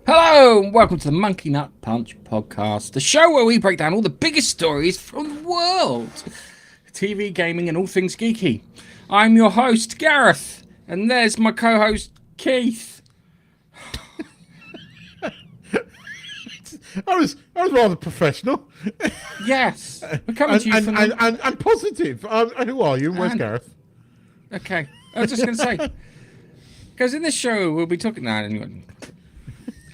Hello and welcome to the Monkey Nut Punch podcast, the show where we break down all the biggest stories from the world, TV, gaming and all things geeky. I'm your host, Gareth, and there's my co-host, Keith. I was rather professional. Yes, we're coming to you from and positive. Who are you? Where's Gareth? Okay, I was just going to say, because in this show we'll be talking now. Anyway.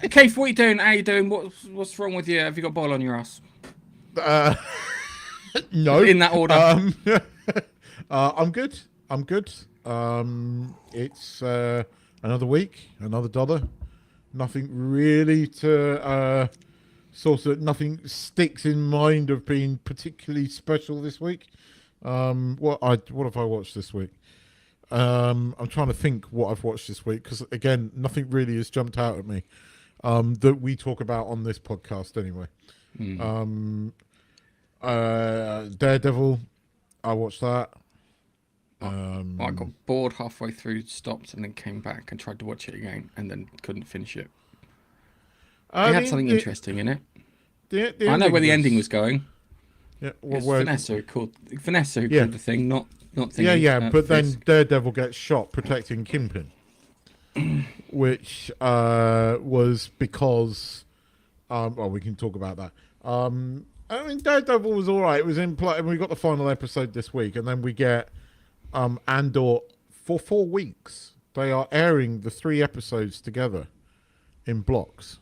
Keith, what are you doing? How you doing? What's wrong with you? Have you got a boil on your ass? No. In that order. I'm good. It's another week, another dollar. Nothing really to nothing sticks in mind of being particularly special this week. What have I watched this week? I'm trying to think what I've watched this week because again, nothing really has jumped out at me. That we talk about on this podcast anyway. Daredevil, I watched that. I got bored halfway through, stopped, and then came back and tried to watch it again, and then couldn't finish it. It had something interesting in it. I know where the ending was going. Yeah, it's Vanessa who called the thing, not thinking. Yeah. But then Daredevil gets shot protecting Kingpin. Which was because we can talk about that. I mean, Daredevil was all right. It was in play, and we got the final episode this week, and then we get Andor for 4 weeks. They are airing the 3 episodes together in blocks.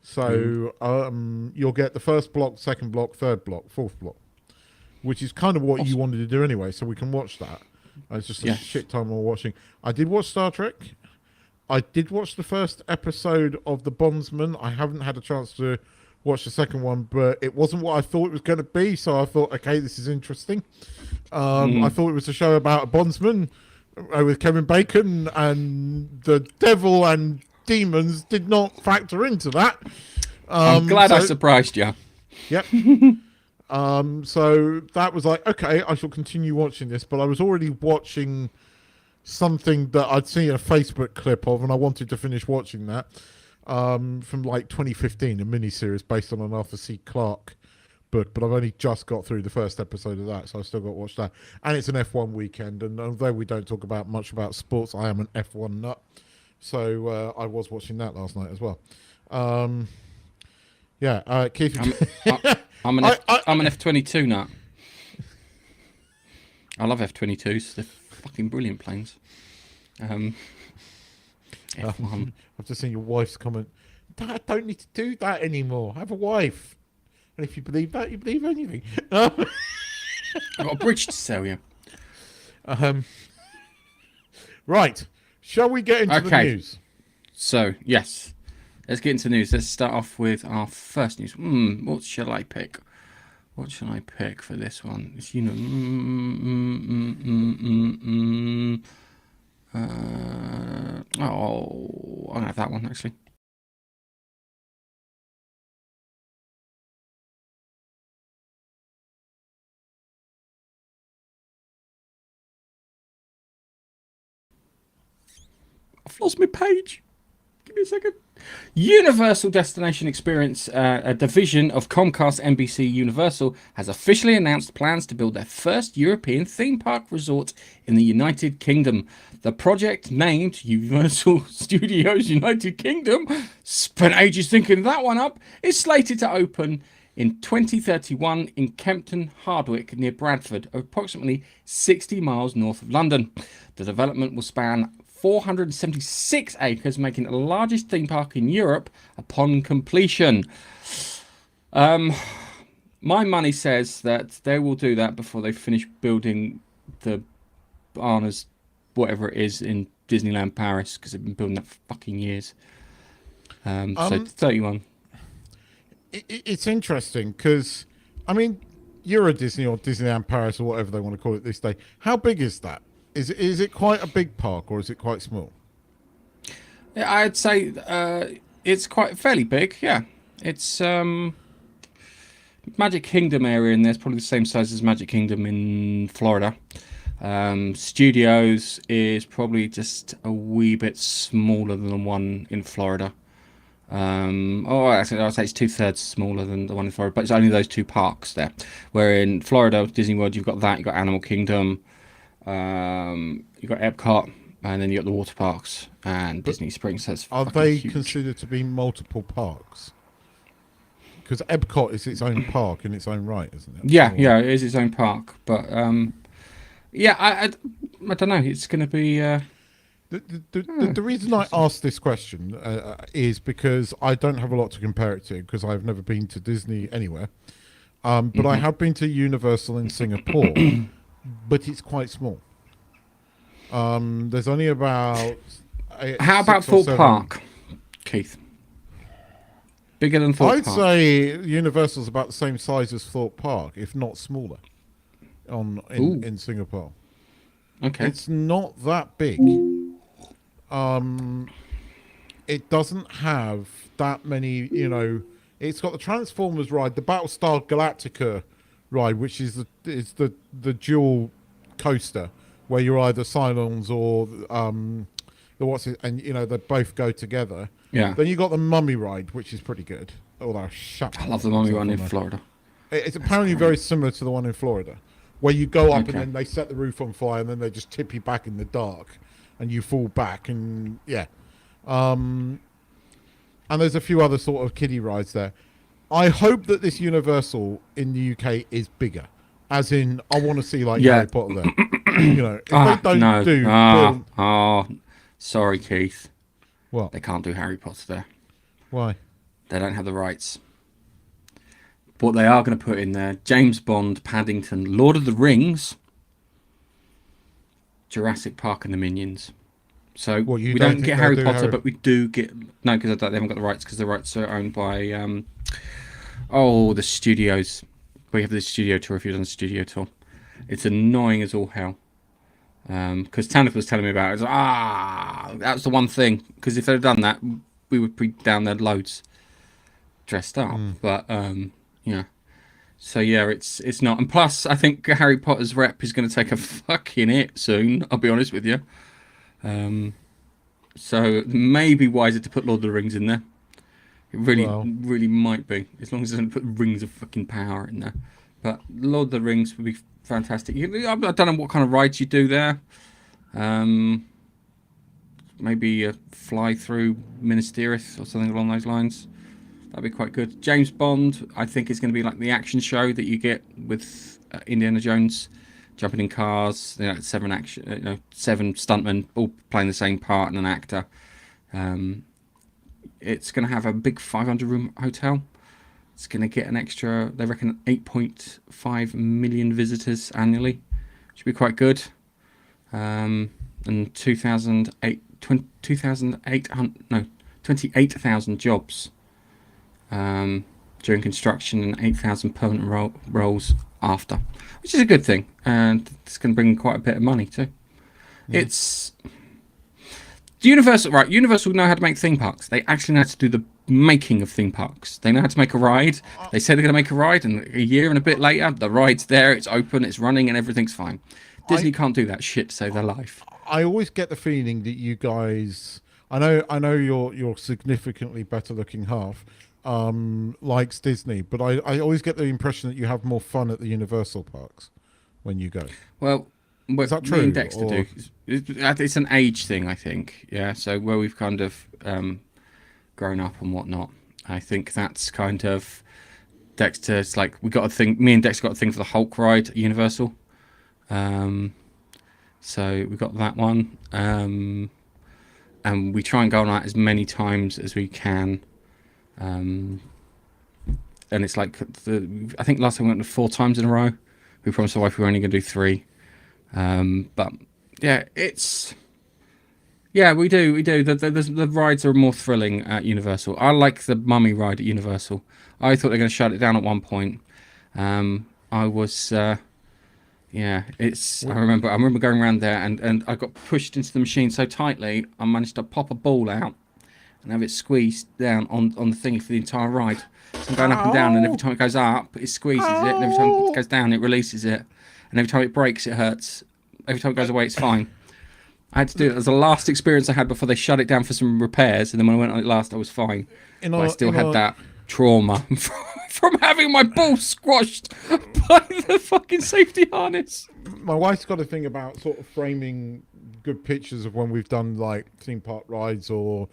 So you'll get the first block, second block, third block, fourth block, which is kind of what you wanted to do anyway. So we can watch that. It's just a shit time we're watching. I did watch Star Trek. I did watch the first episode of The Bondsman. I haven't had a chance to watch the second one, but it wasn't what I thought it was going to be. So I thought, okay, this is interesting. I thought it was a show about a bondsman with Kevin Bacon, and the devil and demons did not factor into that. I'm glad I surprised you. Yep. So that was like, okay, I shall continue watching this, but I was already watching something that I'd seen a Facebook clip of, and I wanted to finish watching that from like 2015, a miniseries based on an Arthur C. Clarke book, but I've only just got through the first episode of that, so I've still got to watch that. And it's an F1 weekend, and although we don't talk about much about sports, I am an F1 nut, so I was watching that last night as well. Keith, I'm an F-22 nut. I love F-22s. They're fucking brilliant planes. F1. I've just seen your wife's comment. I don't need to do that anymore. I have a wife. And if you believe that, you believe anything. I've got a bridge to sell you. Right. Shall we get into the news? So, yes. Let's get into the news. Let's start off with our first news. What shall I pick? What shall I pick for this one? It's, I'll have that one, actually. I've lost my page. Give me a second. Universal Destination Experience, a division of Comcast NBC Universal, has officially announced plans to build their first European theme park resort in the United Kingdom. The project, named Universal Studios United Kingdom, spent ages thinking that one up, is slated to open in 2031 in Kempton, Hardwick, near Bradford, approximately 60 miles north of London. The development will span 476 acres, making it the largest theme park in Europe upon completion. Um, my money says that they will do that before they finish building the Arna's whatever it is in Disneyland Paris, because they've been building that for fucking years. So Um, 31. it's interesting because, I mean, Euro Disney or Disneyland Paris or whatever they want to call it this day. How big is that? Is it quite a big park or is it quite small? Yeah, I'd say it's quite fairly big. Yeah, it's Magic Kingdom area in there is probably the same size as Magic Kingdom in Florida. Studios is probably just a wee bit smaller than the one in Florida. Actually, I'd say it's 2/3 smaller than the one in Florida, but it's only those two parks there. Where in Florida, Disney World, you've got that, you've got Animal Kingdom, you've got Epcot, and then you've got the water parks and Disney Springs. That's Are fucking they huge. considered to be multiple parks? Because Epcot is its own park in its own right, isn't it? Yeah, Or- yeah, it is its own park, but yeah, I don't know. It's going to be. The reason I asked this question is because I don't have a lot to compare it to because I've never been to Disney anywhere. But I have been to Universal in Singapore, but it's quite small. There's only about How about 6 or Thorpe 7. Park, Keith? Bigger than Thorpe I'd Park. say Universal's about the same size as Thorpe Park, if not smaller, Ooh. in Singapore. Okay. It's not that big. It doesn't have that many, it's got the Transformers ride, the Battlestar Galactica ride, which is the dual coaster where you're either Cylons or the what's it, and they both go together. Yeah. Then you got the Mummy ride, which is pretty good. Although shut I love the Mummy one in Florida. It's apparently very similar to the one in Florida, where you go up Okay. and then they set the roof on fire and then they just tip you back in the dark, and you fall back and yeah. And there's a few other sort of kiddie rides there. I hope that this Universal in the UK is bigger, as in I want to see like Yeah. Harry Potter there. If they don't no. do build, Sorry, Keith. what? They can't do Harry Potter there. Why? They don't have the rights. What they are going to put in there: James Bond, Paddington, Lord of the Rings, Jurassic Park, and the Minions. So What, you we don't don't think get they'll Harry do Potter, Harry- but we do get because they haven't got the rights because the rights are owned by the studios. We have the studio tour. If you've done the studio tour, it's annoying as all hell. Because Tanith was telling me about it. That's the one thing. Because if they'd done that, we would be down there loads, dressed up. But yeah. So yeah, it's not. And plus, I think Harry Potter's rep is going to take a fucking hit soon. I'll be honest with you. So it may be wiser to put Lord of the Rings in there. It really, Well. really might be, as long as it doesn't put Rings of fucking Power in there. But Lord of the Rings would be fantastic. I don't know what kind of rides you do there. Maybe a fly through Minas Tirith or something along those lines. That'd be quite good. James Bond, I think, is going to be like the action show that you get with Indiana Jones, jumping in cars. 7 stuntmen all playing the same part and an actor. It's going to have a big 500-room hotel. It's going to get an extra, they reckon, 8.5 million visitors annually. Should be quite good. And 28,000 jobs during construction and 8,000 permanent roles after, which is a good thing. And it's going to bring quite a bit of money too. It's Universal, right? Universal know how to make theme parks. They actually know how to do the making of theme parks. They know how to make a ride. They said they're going to make a ride, and a year and a bit later, the ride's there, it's open, it's running, and everything's fine. Disney can't do that shit to save their life. I always get the feeling that you guys, I know your significantly better looking half likes Disney, but I always get the impression that you have more fun at the Universal parks when you go. Well, what Is that me true, and Dexter or- do, it's an age thing, I think. Yeah, so where we've kind of grown up and whatnot, I think that's kind of Dexter's like we got a thing. Me and Dexter got a thing for the Hulk ride at Universal. So we got that one, and we try and go on that as many times as we can. and it's like I think last time we went 4 times in a row. We promised the wife we were only going to do 3. But yeah, we do. The rides are more thrilling at Universal. I like the Mummy ride at Universal. I thought they were going to shut it down at one point. I was, it's. I remember going around there, and I got pushed into the machine so tightly, I managed to pop a ball out and have it squeezed down on the thingy for the entire ride. So I'm going up and down, and every time it goes up, it squeezes it, and every time it goes down, it releases it, and every time it breaks, it hurts. Every time it goes away, it's fine. I had to do it. It was the last experience I had before they shut it down for some repairs, and then when I went on it last, I was fine. But I still had that trauma from having my ball squashed by the fucking safety harness. My wife's got a thing about sort of framing good pictures of when we've done like theme park rides or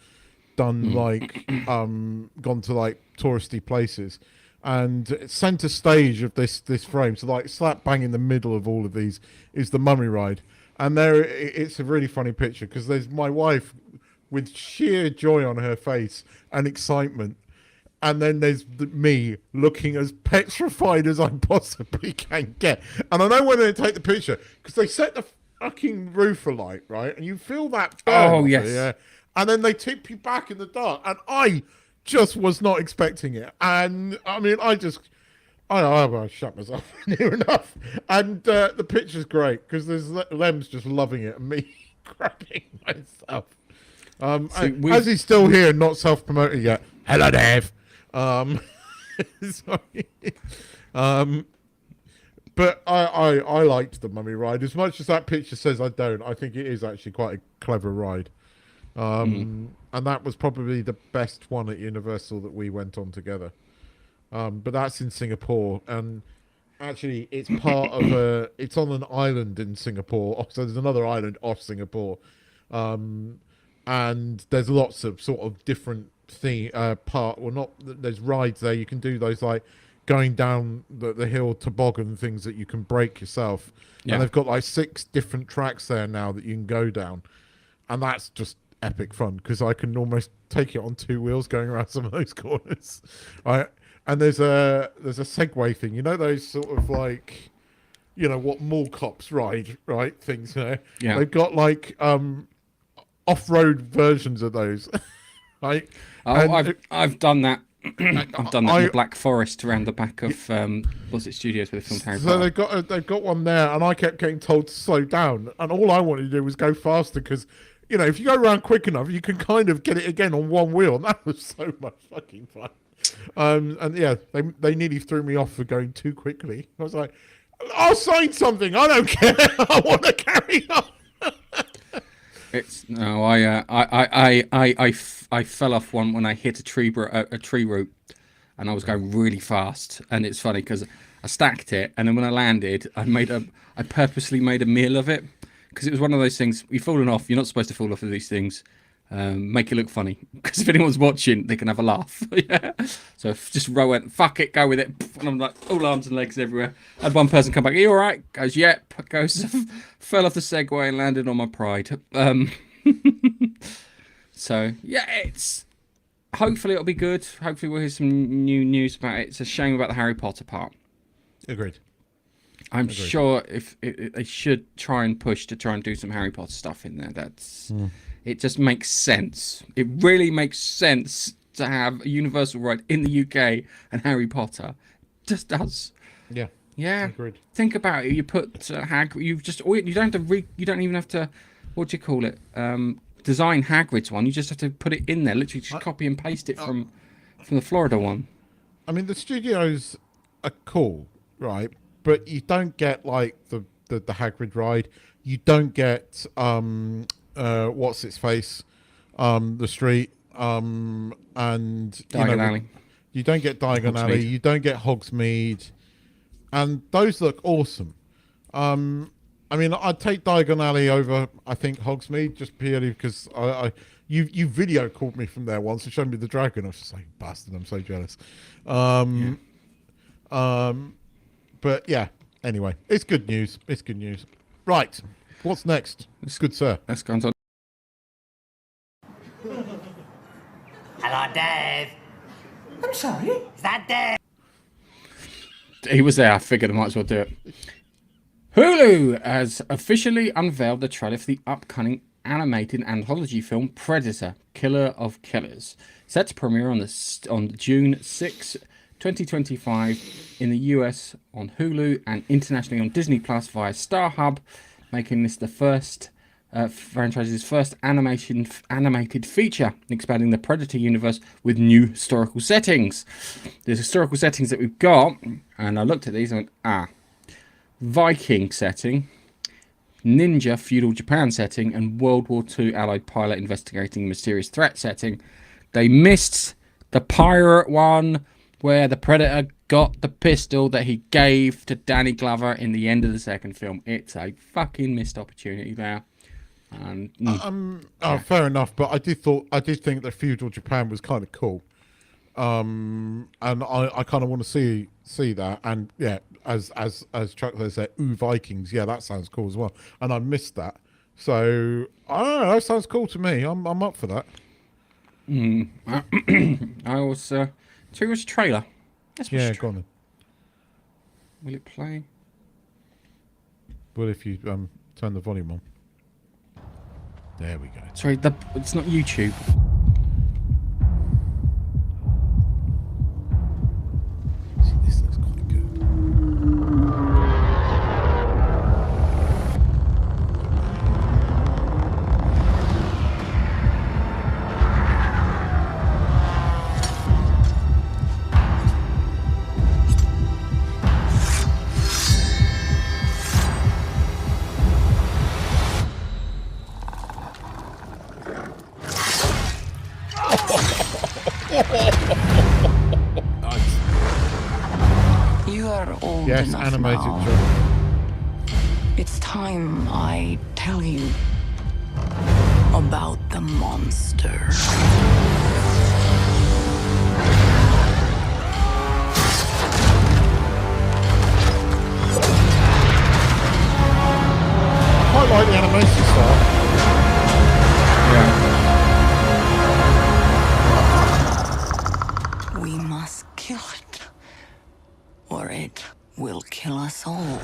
done like gone to like touristy places, and center stage of this frame, so like slap bang in the middle of all of these is the Mummy ride. And there, it's a really funny picture because there's my wife with sheer joy on her face and excitement. And then there's me looking as petrified as I possibly can get. And I know when they take the picture because they set the fucking roof alight, right? And you feel that burn. Oh, yes. Yeah. And then they tip you back in the dark. And I just was not expecting it. And I mean, I shut myself near enough. And the picture's great because there's Lem's just loving it and me crapping myself. As he's still here and not self-promoting yet. Hello, Dave. Sorry. But I liked the Mummy ride. As much as that picture says I don't, I think it is actually quite a clever ride. And that was probably the best one at Universal that we went on together. But that's in Singapore, and actually it's part of it's on an island in Singapore. So there's another island off Singapore, and there's lots of sort of different there's rides there. You can do those like going down the hill toboggan things that you can break yourself. Yeah. And they've got like 6 different tracks there now that you can go down, and that's just epic fun because I can almost take it on 2 wheels going around some of those corners. And there's a Segway thing, you know, those sort of like, you know, what mall cops ride, right? Things there. Yeah. They've got like off-road versions of those, right? Oh, I've done that. I've done that in the Black Forest around the back of was it Studios where they filmed Harry Potter. So they've got one there, and I kept getting told to slow down, and all I wanted to do was go faster because, you know, if you go around quick enough, you can kind of get it again on one wheel, and that was so much fucking fun. And yeah, they nearly threw me off for going too quickly. I was like, I'll sign something. I don't care. I want to carry on. I fell off one when I hit a tree root, and I was going really fast. And it's funny because I stacked it, and then when I landed, I purposely made a meal of it because it was one of those things. You've fallen off. You're not supposed to fall off of these things. Make it look funny because if anyone's watching, they can have a laugh. Yeah. So just went, fuck it, go with it, and I'm like all arms and legs everywhere. I had one person come back, are you all right? Goes, yep. Goes, fell off the Segway and landed on my pride. So yeah, it's hopefully it'll be good. Hopefully we'll hear some new news about it. It's a shame about the Harry Potter part. Agreed. I'm sure if they should try and push to try and do some Harry Potter stuff in there. That's. It just makes sense. It really makes sense to have a Universal ride in the UK and Harry Potter. It just does. Yeah. Yeah. Agreed. Think about it. You put Hagrid. You don't have to. You don't even have to. What do you call it? Design Hagrid's one. You just have to put it in there. Literally, just copy and paste it from the Florida one. I mean, the studios are cool, right? But you don't get like the Hagrid ride. You don't get what's its face, the street, and Diagon Alley. You don't get Diagon Alley. You don't get Hogsmeade, and those look awesome. I mean, I'd take Diagon Alley over, I think, Hogsmeade, just purely because you video called me from there once and showed me the dragon. I was just like, bastard, I'm so jealous. But yeah, anyway, it's good news. It's good news. Right. What's next? It's good, sir. Let's go on to... Hello, Dave. I'm sorry? Is that Dave? he was there. I figured I might as well do it. Hulu has officially unveiled the trailer for the upcoming animated anthology film Predator: Killer of Killers, set to premiere on June 6, 2025 in the US on Hulu and internationally on Disney Plus via StarHub, making this the first franchise's first animated feature, expanding the Predator universe with new historical settings. The historical settings that we've got, and I looked at these and went, Viking setting, ninja feudal Japan setting, and World War II Allied pilot investigating mysterious threat setting. They missed the pirate one where the Predator got the pistol that he gave to Danny Glover in the end of the second film. It's a fucking missed opportunity there. And fair enough, but I did think that feudal Japan was kind of cool. And I kind of want to see that, and yeah, as Chuckler said, Vikings, yeah, that sounds cool as well, and I missed that, so I don't know, that sounds cool to me. I'm up for that. I was so it was a trailer. Yeah, go on then. Will it play? Well, if you turn the volume on. There we go. Sorry, it's not YouTube. See, this looks quite good. You are old Yes, enough animated now. job. It's time I tell you about the monster. I quite like the animation style. Yeah. We must kill it, or it will kill us all.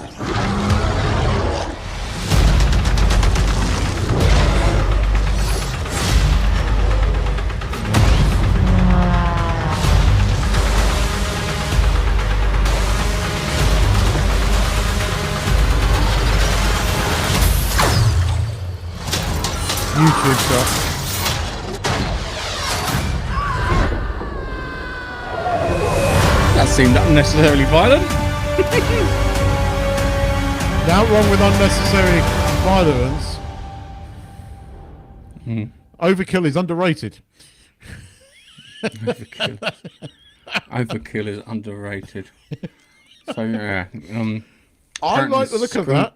YouTube stuff. That seemed unnecessarily violent. Now wrong with unnecessary violence. Overkill is underrated. Overkill is underrated. So yeah, I like the look of that.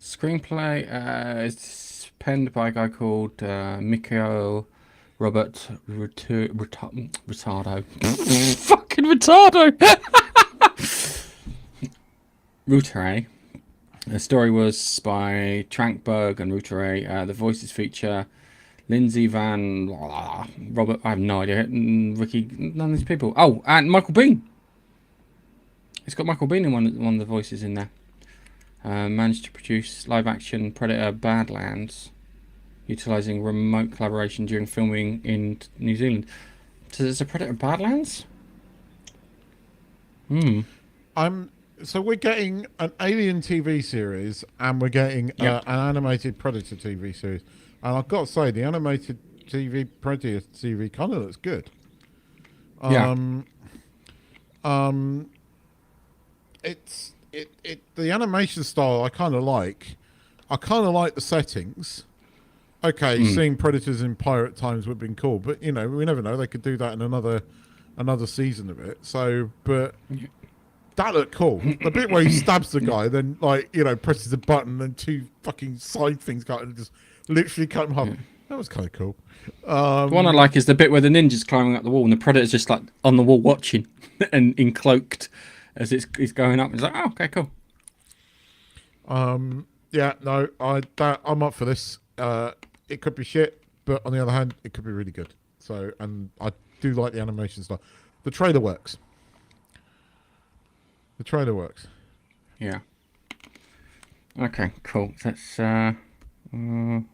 Screenplay is penned by a guy called Mikhail Robert Retardo. Fucking Retardo! Routere. The story was by Trankberg and Routere. The voices feature Lindsay Van... Robert... I have no idea. Ricky... None of these people. Oh, and Michael Biehn. It's got Michael Biehn in one of the voices in there. Managed to produce live-action Predator Badlands, utilising remote collaboration during filming in New Zealand. So there's a Predator Badlands? So we're getting an Alien TV series, and we're getting Yep. an animated Predator TV series. And I've got to say, the animated TV Predator TV kind of looks good. It's the animation style I kind of like. I kind of like the settings. Okay, seeing predators in pirate times would have been cool, but you know, we never know. They could do that in another season of it. So, but that looked cool. The bit where he stabs the guy, then like, you know, presses a button, and two fucking side things got and just literally cut him half. That was kind of cool. The one I like is the bit where the ninja's climbing up the wall and the Predator's just like on the wall watching and encloaked as it's going up. It's like, oh, okay, cool. Yeah, no, I'm up for this. It could be shit, but on the other hand, it could be really good. So, and I do like the animation style. The trailer works. The trailer works. Yeah. Okay, cool. That's oh, hang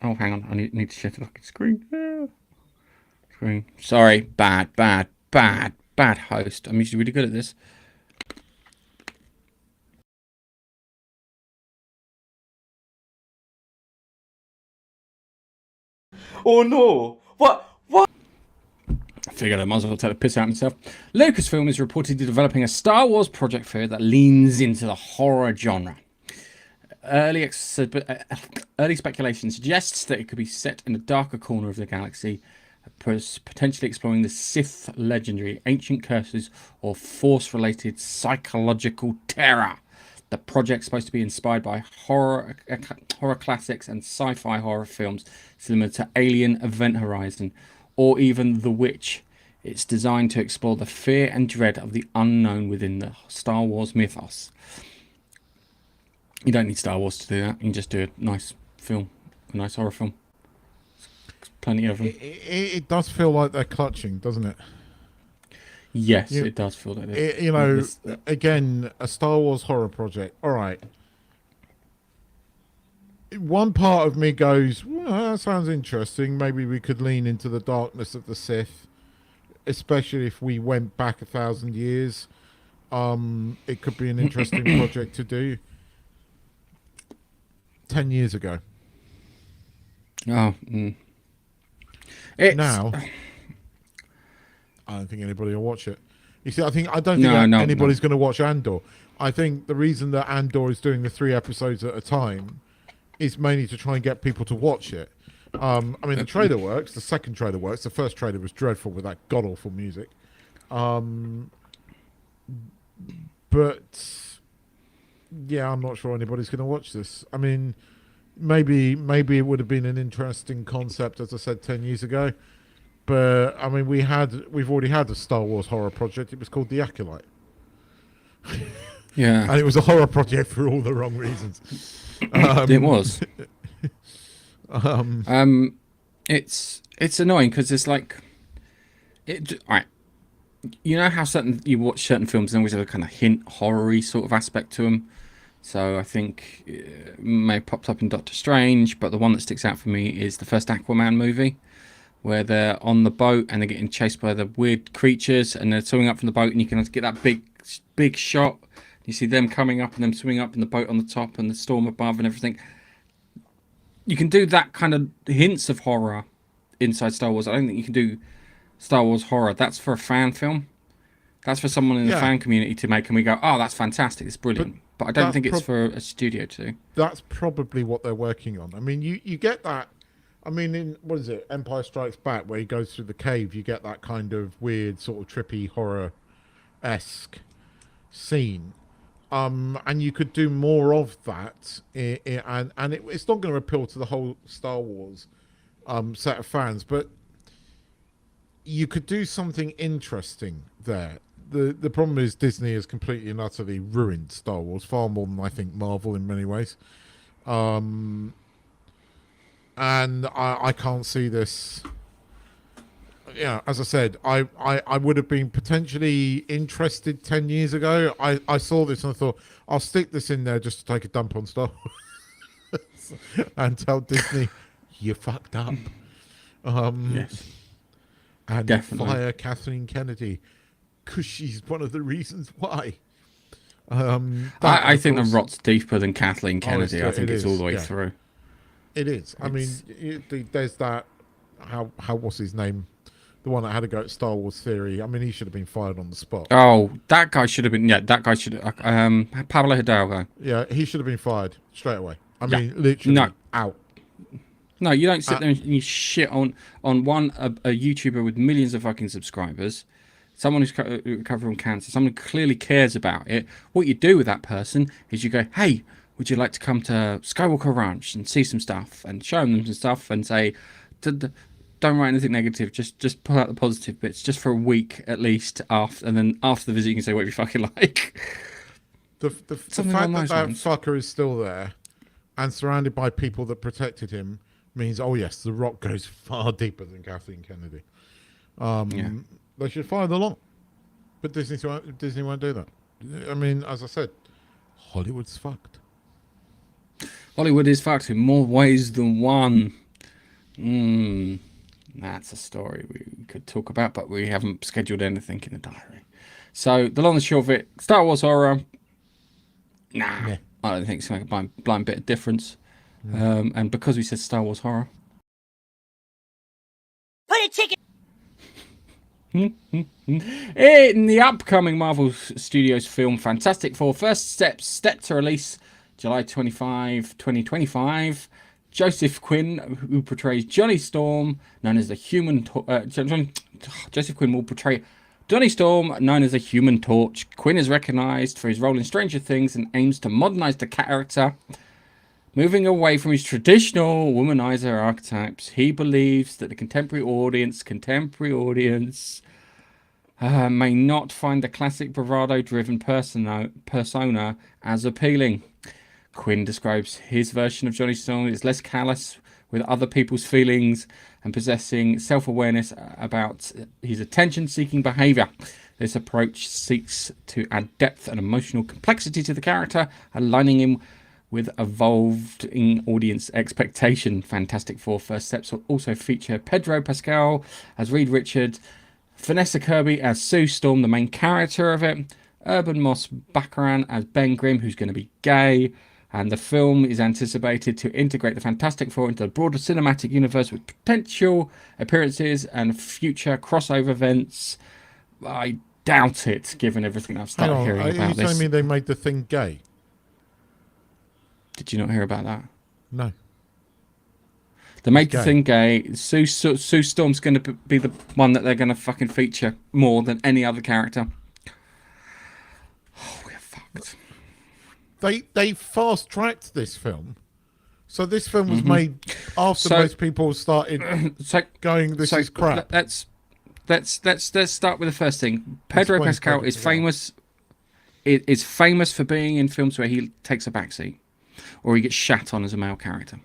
on. I need to share the fucking screen. Screen. Sorry. Bad host. I'm usually really good at this. Oh no! What? I figured I might as well take the piss out of myself. Lucasfilm is reportedly developing a Star Wars project for it that leans into the horror genre. Early speculation suggests that it could be set in a darker corner of the galaxy, potentially exploring the Sith legendary, ancient curses, or Force-related psychological terror. The project's supposed to be inspired by horror classics and sci-fi horror films similar to Alien, Event Horizon, or even The Witch. It's designed to explore the fear and dread of the unknown within the Star Wars mythos. You don't need Star Wars to do that. You can just do a nice film, a nice horror film. There's plenty of them. It does feel like they're clutching, doesn't it? Yes, it does feel like this. You know, again, a Star Wars horror project. All right. One part of me goes, well, that sounds interesting. Maybe we could lean into the darkness of the Sith, especially if we went back 1,000 years. It could be an interesting project to do. 10 years ago. Oh, Now, I don't think anybody will watch it. You see, I don't think anybody's going to watch Andor. I think the reason that Andor is doing the 3 episodes at a time is mainly to try and get people to watch it. I mean, the trailer works. The second trailer works. The first trailer was dreadful with that god-awful music. But yeah, I'm not sure anybody's going to watch this. I mean, maybe it would have been an interesting concept, as I said, 10 years ago. But I mean, we've already had a Star Wars horror project. It was called The Acolyte. yeah, and it was a horror project for all the wrong reasons. it was. It's annoying because it's like, all right. You know how you watch certain films and always have a kind of hint horror-y sort of aspect to them. So I think it may have popped up in Doctor Strange, but the one that sticks out for me is the first Aquaman movie, where they're on the boat and they're getting chased by the weird creatures and they're swimming up from the boat, and you can get that big shot. You see them coming up and them swimming up in the boat on the top and the storm above and everything. You can do that kind of hints of horror inside Star Wars. I don't think you can do Star Wars horror. That's for a fan film. That's for someone in the fan community to make, and we go, oh, that's fantastic, it's brilliant. But I don't think it's for a studio to do. That's probably what they're working on. I mean, you get that. I mean, in, what is it, Empire Strikes Back, where he goes through the cave, you get that kind of weird, sort of trippy, horror-esque scene. And you could do more of that, and it's not going to appeal to the whole Star Wars set of fans, but you could do something interesting there. The problem is Disney has completely and utterly ruined Star Wars, far more than I think Marvel in many ways. And I can't see this. Yeah, as I said, I would have been potentially interested 10 years ago. I saw this and I thought, I'll stick this in there just to take a dump on Star Wars and tell Disney, you fucked up. Yes. And Definitely. fire Kathleen Kennedy, because she's one of the reasons why. I think the rot's deeper than Kathleen Kennedy. I think it's all the way yeah. through. It is. I mean, there's that. How what's his name? The one that had to go at Star Wars Theory. I mean, he should have been fired on the spot. Oh, that guy should have been. Yeah, that guy should. Pablo Hidalgo. Yeah, he should have been fired straight away. I mean, literally out. No, you don't sit there and you shit on a YouTuber with millions of fucking subscribers, someone who's recovered from cancer, someone who clearly cares about it. What you do with that person is you go, hey, would you like to come to Skywalker Ranch and see some stuff, and show them some stuff and say, don't write anything negative, just pull out the positive bits, just for a week at least, and then after the visit you can say whatever you fucking like. The fact that fucker is still there and surrounded by people that protected him means, oh yes, The Rock goes far deeper than Kathleen Kennedy. They should fire the lot. But Disney won't do that. I mean, as I said, Hollywood's fucked. Hollywood is fucked in more ways than one. That's a story we could talk about, but we haven't scheduled anything in the diary. So the long and short of it, Star Wars horror. Nah, yeah. I don't think it's going to make a blind bit of difference. And because we said Star Wars horror, put a ticket. In the upcoming Marvel Studios film Fantastic Four First Steps, set to release July 25, 2025, Joseph Quinn, who portrays Johnny Storm, known as the Human Joseph Quinn will portray Johnny Storm, known as the Human Torch. Quinn is recognised for his role in Stranger Things and aims to modernise the character, moving away from his traditional womanizer archetypes. He believes that the contemporary audience may not find the classic bravado-driven persona as appealing. Quinn describes his version of Johnny Storm as less callous with other people's feelings and possessing self-awareness about his attention-seeking behaviour. This approach seeks to add depth and emotional complexity to the character, aligning him with evolving audience expectation. Fantastic Four First Steps will also feature Pedro Pascal as Reed Richards, Vanessa Kirby as Sue Storm, the main character of it, Urban Moss Baccaran as Ben Grimm, who's going to be gay, and the film is anticipated to integrate the Fantastic Four into the broader cinematic universe with potential appearances and future crossover events. I doubt it, given everything I've started hearing about this. Are you telling me they made the Thing gay? Did you not hear about that? No. They made the Thing gay. Sue Storm's going to be the one that they're going to fucking feature more than any other character. Oh, we're fucked. They fast-tracked this film. So this film was made after most people started going, this is crap. Let's start with the first thing. Pedro Pascal is famous. Is famous for being in films where he takes a backseat or he gets shat on as a male character.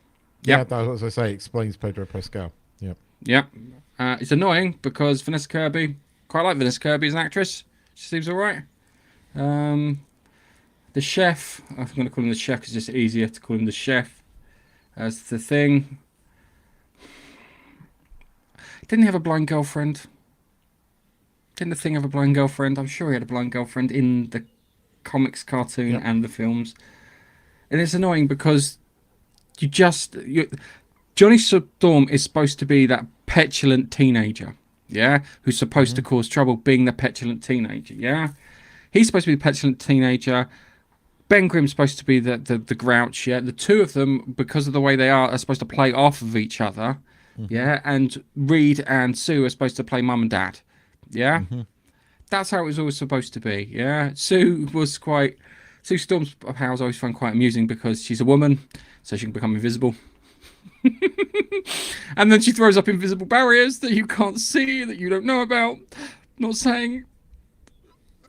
Yeah, that's what I say. Explains Pedro Pascal. Yep. Yeah. It's annoying because Vanessa Kirby, quite like Vanessa Kirby as an actress. She seems all right. The chef, I'm going to call him the chef because it's just easier to call him the chef. As the Thing. Didn't he have a blind girlfriend? Didn't the Thing have a blind girlfriend? I'm sure he had a blind girlfriend in the comics, cartoon, and the films. And it's annoying because Johnny Storm is supposed to be that petulant teenager, yeah, who's supposed to cause trouble being the petulant teenager, yeah. He's supposed to be the petulant teenager. Ben Grimm's supposed to be the grouch, yeah. The two of them, because of the way they are supposed to play off of each other, yeah. And Reed and Sue are supposed to play mum and dad, yeah. That's how it was always supposed to be, yeah. Sue Storm's powers I always find quite amusing because she's a woman, so she can become invisible. And then she throws up invisible barriers that you can't see, that you don't know about. Not saying.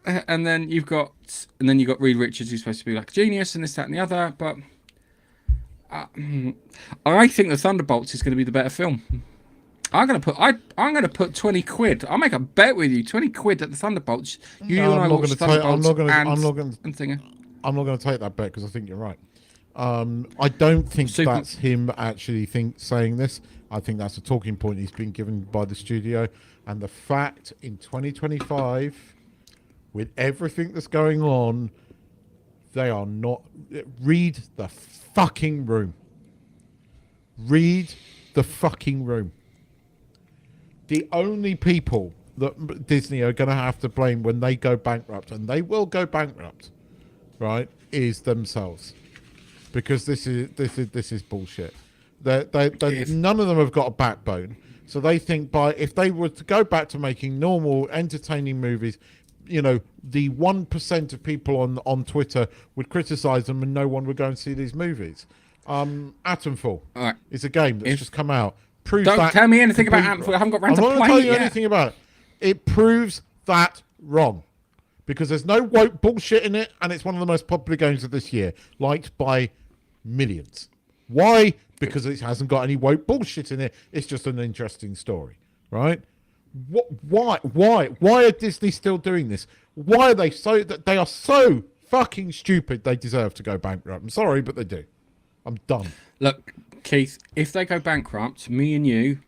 And then you've got Reed Richards, who's supposed to be like a genius and this, that, and the other. But I think the Thunderbolts is going to be the better film. I'm gonna put 20 quid. I'll make a bet with you, 20 quid at the Thunderbolts. I'm not going to take that bet because I think you're right. I don't think that's him actually saying this. I think that's a talking point he's been given by the studio. And the fact in 2025, with everything that's going on, they are not... Read the fucking room. Read the fucking room. The only people that Disney are going to have to blame when they go bankrupt, and they will go bankrupt, right, is themselves, because this is bullshit. None of them have got a backbone, so they think if they were to go back to making normal, entertaining movies, you know, the 1% of people on Twitter would criticize them, and no one would go and see these movies. Atomfall is a game that's just come out. Don't tell me anything about Atomfall. I haven't got round to playing it. I'm not going to tell you anything about it. It proves that wrong. Because there's no woke bullshit in it, and it's one of the most popular games of this year, liked by millions. Why? Because it hasn't got any woke bullshit in it. It's just an interesting story, right? Why are Disney still doing this? Why are they so that they are so fucking stupid? They deserve to go bankrupt. I'm sorry, but they do. I'm done. Look, Keith, if they go bankrupt, me and you,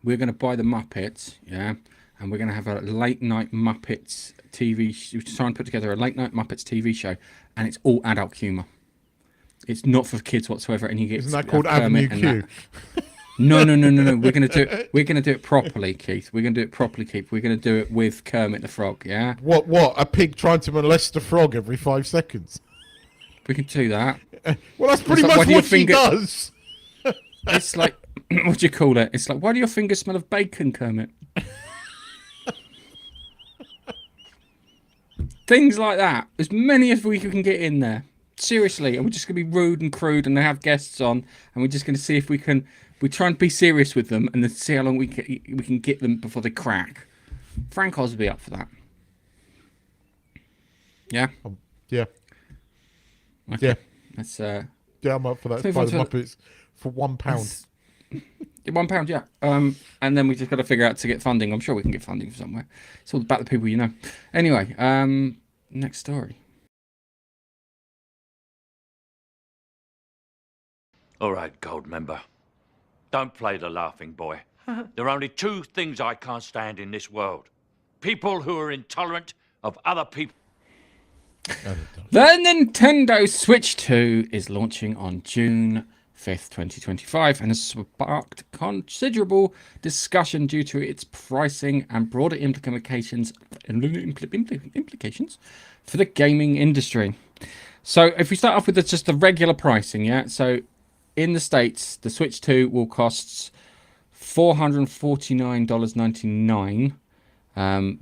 we're going to buy the Muppets, yeah, and we're going to have a late night Muppets TV. Try and put together a late night Muppets TV show, and it's all adult humour. It's not for kids whatsoever, and you get Isn't that called Avenue Q? No. We're gonna do it. We're gonna do it properly, Keith. We're gonna do it properly, Keith. We're gonna do it with Kermit the Frog. Yeah. What? A pig trying to molest a frog every 5 seconds? We can do that. Well, that's pretty like, much what she does. It's like, what do you call it? It's like, why do your fingers smell of bacon, Kermit? Things like that. As many as we can get in there. Seriously, and we're just gonna be rude and crude, and they have guests on, and we're just gonna see if we can. We try and be serious with them, and then see how long we can get them before they crack. Frank Oz will be up for that. Yeah. Yeah. Okay. Yeah. That's Yeah, I'm up for that. Buy the Muppets for £1. £1, yeah. And then we just got to figure out to get funding. I'm sure we can get funding from somewhere. It's all about the people you know. Anyway, next story. All right, Gold Member. Don't play the laughing boy. There are only two things I can't stand in this world. People who are intolerant of other people. The Nintendo Switch 2 is launching on June 5th, 2025, and has sparked considerable discussion due to its pricing and broader implications for the gaming industry. So if we start off with just the regular pricing, yeah? So in the States, the Switch 2 will cost $449.99.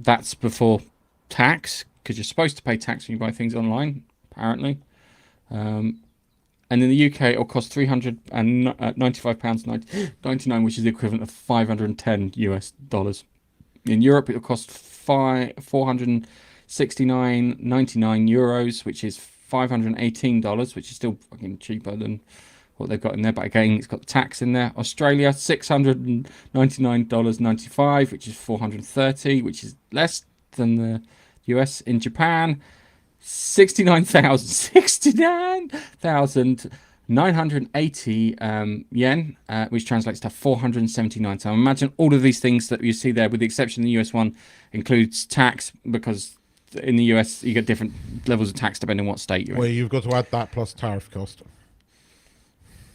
That's before tax, because you're supposed to pay tax when you buy things online, apparently. And in the UK, it'll cost £395.99, which is the equivalent of $510. In Europe, it'll cost €469.99, which is $518, which is still fucking cheaper than what they've got in there, but again, it's got the tax in there. Australia, $699.95, which is $430, which is less than the US. In Japan, 69,980 yen, which translates to 479. So imagine all of these things that you see there, with the exception of the US one, includes tax, because in the US you get different levels of tax depending on what state you're in. Well, you've got to add that plus tariff cost.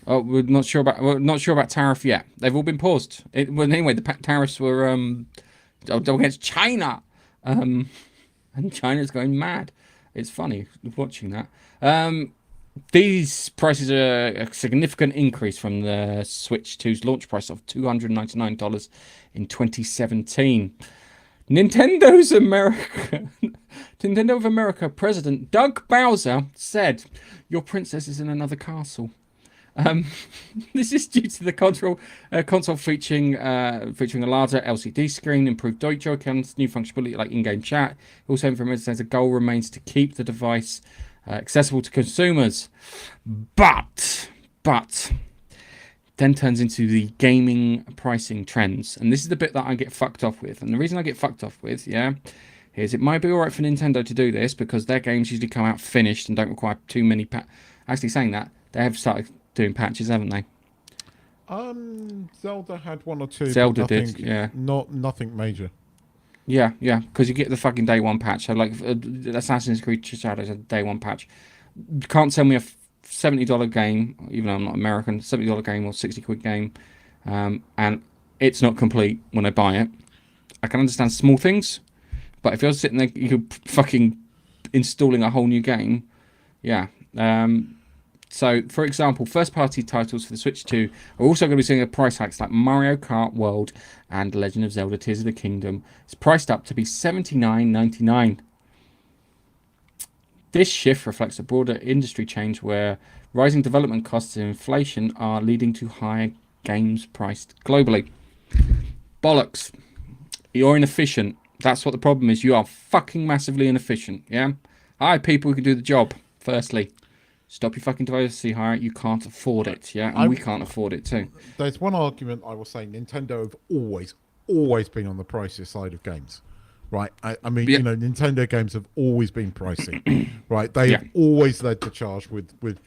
Oh, we're not sure about tariff yet. They've all been paused. Well, anyway, the tariffs were against China, and China's going mad. It's funny watching that. These prices are a significant increase from the Switch 2's launch price of $299 in 2017. Nintendo of America President Doug Bowser said, "Your princess is in another castle." This is due to the console featuring a larger LCD screen, improved Joy-Cons, new functionality like in-game chat. Also, information says the goal remains to keep the device accessible to consumers. But then turns into the gaming pricing trends, and this is the bit that I get fucked off with. And the reason I get fucked off with, is it might be alright for Nintendo to do this because their games usually come out finished and don't require too many Actually, saying that, they have started doing patches, haven't they? Zelda had one or two. Zelda did, yeah. Nothing major. Yeah, because you get the fucking day one patch. So, like, Assassin's Creed Shadows had a day one patch. You can't sell me a $70 game, even though I'm not American, $70 game or £60 game, and it's not complete when I buy it. I can understand small things, but if you're sitting there, you're fucking installing a whole new game, yeah. So, for example, first-party titles for the Switch 2 are also going to be seeing a price hikes like Mario Kart World and Legend of Zelda Tears of the Kingdom. It's priced up to be $79.99. This shift reflects a broader industry change where rising development costs and inflation are leading to higher games priced globally. Bollocks. You're inefficient. That's what the problem is. You are fucking massively inefficient, yeah? Hi, people who can do the job, firstly. Stop your fucking diversity hire. You can't afford it, yeah? And we can't afford it too. There's one argument I will say. Nintendo have always been on the pricier side of games, right? I mean, you know, Nintendo games have always been pricey, right? They have always led the charge with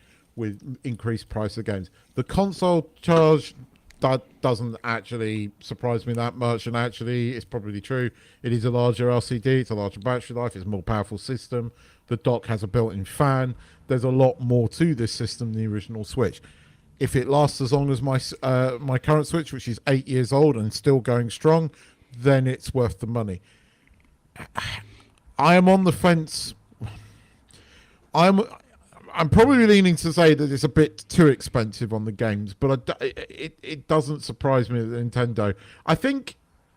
increased price of games. The console charge, that doesn't actually surprise me that much, and actually it's probably true. It is a larger LCD, it's a larger battery life, it's a more powerful system. The dock has a built-in fan. There's a lot more to this system than the original Switch. If it lasts as long as my current Switch, which is 8 years old and still going strong, then it's worth the money. I am on the fence. I'm probably leaning to say that it's a bit too expensive on the games, but it doesn't surprise me that Nintendo. I think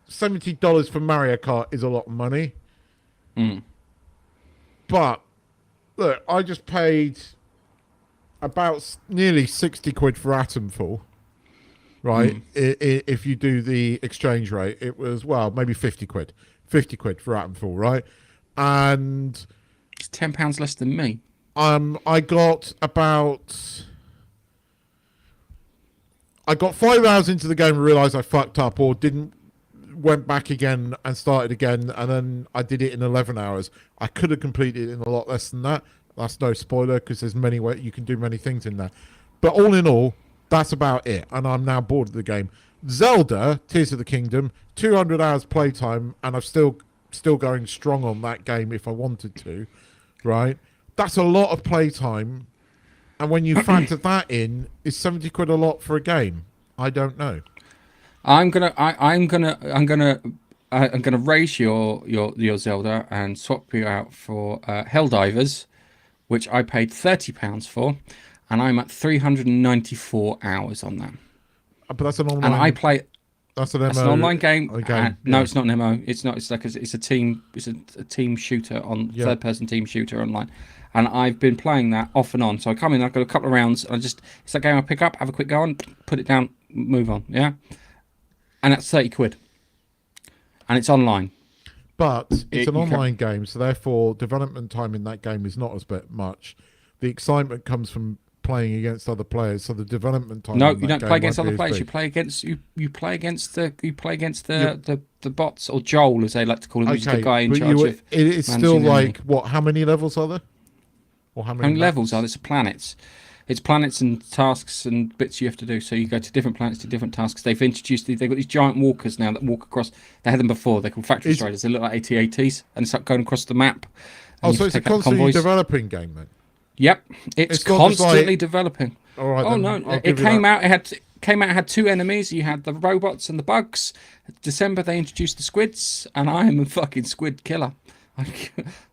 $70 for Mario Kart is a lot of money. But look, I just paid about nearly 60 quid for Atomfall, right? If you do the exchange rate, it was, well, maybe 50 quid for Atomfall, right? And it's £10 less than me. I got 5 hours into the game and realised I fucked up, or went back again and started again, and then I did it in 11 hours. I could have completed it in a lot less than that. That's no spoiler, because there's many ways you can do many things in there. But all in all, that's about it, and I'm now bored of the game. Zelda, Tears of the Kingdom, 200 hours playtime, and I'm still going strong on that game if I wanted to, right? That's a lot of playtime, and when you factor that in, is 70 quid a lot for a game? I don't know. I'm gonna raise your Zelda and swap you out for Helldivers, which I paid £30 for, and I'm at 394 hours on that. But that's an online. And I play. That's an online game. No, yeah. it's not an MO. It's not. It's like it's a team. It's a team shooter on third-person team shooter online, and I've been playing that off and on. So I come in, I've got a couple of rounds. It's that game I pick up, have a quick go on, put it down, move on. Yeah, and that's 30 quid, and it's online. But it's an online game, so therefore development time in that game is not as much. The excitement comes from playing against other players, so the development time. No, you don't play against other players. You play against the bots, or Joel, as they like to call him, who's the guy in charge of. It's still like what? How many levels are there? Or how many levels are there? It's planets. It's planets and tasks and bits you have to do. So you go to different planets to different tasks. They've introduced. They've got these giant walkers now that walk across. They had them before. They're called factory striders. They look like AT-ATs, and it's like going across the map. Oh, so it's a constantly developing game then. Yep, it's constantly developing. All right. Oh no, it came out. It had two enemies. You had the robots and the bugs. December they introduced the squids, and I am a fucking squid killer.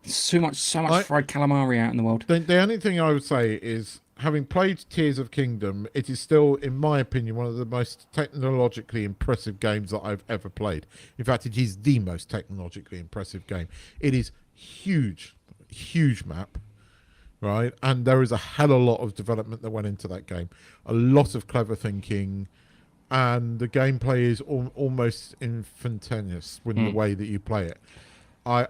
So much fried calamari out in the world. The only thing I would say is, having played Tears of Kingdom, it is still, in my opinion, one of the most technologically impressive games that I've ever played. In fact, it is the most technologically impressive game. It is huge map, right? And there is a hell of a lot of development that went into that game. A lot of clever thinking, and the gameplay is almost instantaneous with the way that you play it. I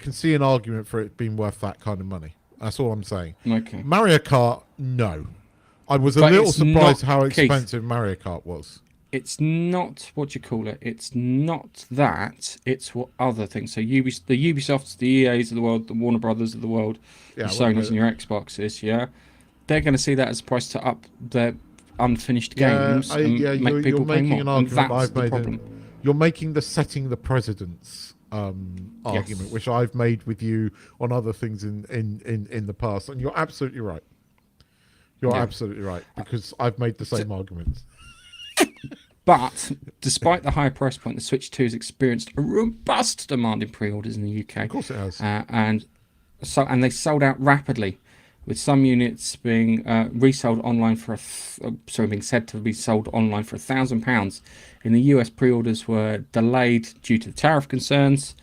can see an argument for it being worth that kind of money. That's all I'm saying. Okay. Mario Kart, no. I was a little surprised how expensive Mario Kart was. It's not, what do you call it? It's not that. It's what other things. So the Ubisofts, the EAs of the world, the Warner Brothers of the world, the Sonys and your Xboxes, they're going to see that as a price to up their unfinished games and make people pay more. And that's the problem. You're making the setting the precedents argument, which I've made with you on other things in the past, and you're absolutely right. You're absolutely right, because I've made the same arguments. But despite the higher price point, the Switch 2 has experienced a robust demand in pre-orders in the UK. Of course it has. And they sold out rapidly, with some units being resold online being said to be sold online for £1,000. In the US, pre-orders were delayed due to tariff concerns,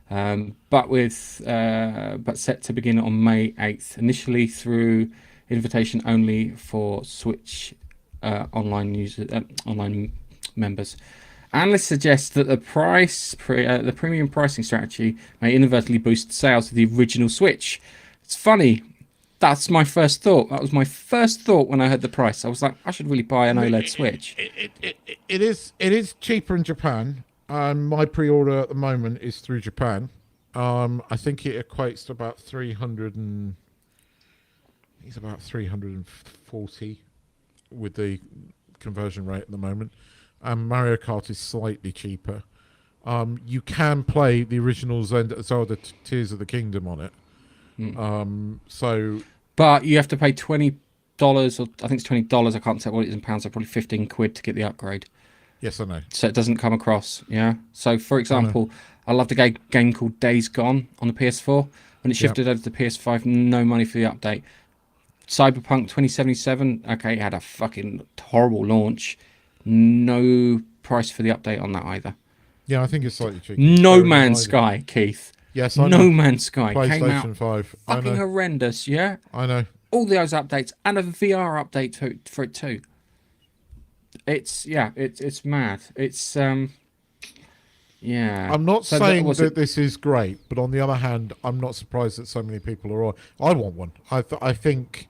but set to begin on May 8th, initially through invitation only for Switch online members. Analysts suggest that the premium pricing strategy may inadvertently boost sales of the original Switch. It's funny. That's my first thought. That was my first thought when I heard the price. I was like, I should really buy an OLED Switch. It is cheaper in Japan. My pre-order at the moment is through Japan. I think it equates to about 300 and it's about 340 with the conversion rate at the moment. Mario Kart is slightly cheaper. You can play the original Zelda Tears of the Kingdom on it. But you have to pay $20, or I think it's $20. I can't tell what it is in pounds. So probably 15 quid to get the upgrade. Yes, I know. So it doesn't come across. Yeah. So for example, I loved a game called Days Gone on the PS4. When it shifted over to the PS5, no money for the update. Cyberpunk 2077. Okay, it had a fucking horrible launch. No price for the update on that either. Yeah, I think it's slightly cheaper. No Man's Sky, Keith. Yes, I No know. Man's Sky came PlayStation out 5. fucking horrendous, yeah? I know. All those updates and a VR update for it too. It's mad. It's yeah. I'm not So saying that this is great, but on the other hand, I'm not surprised that so many people are. I want one. I think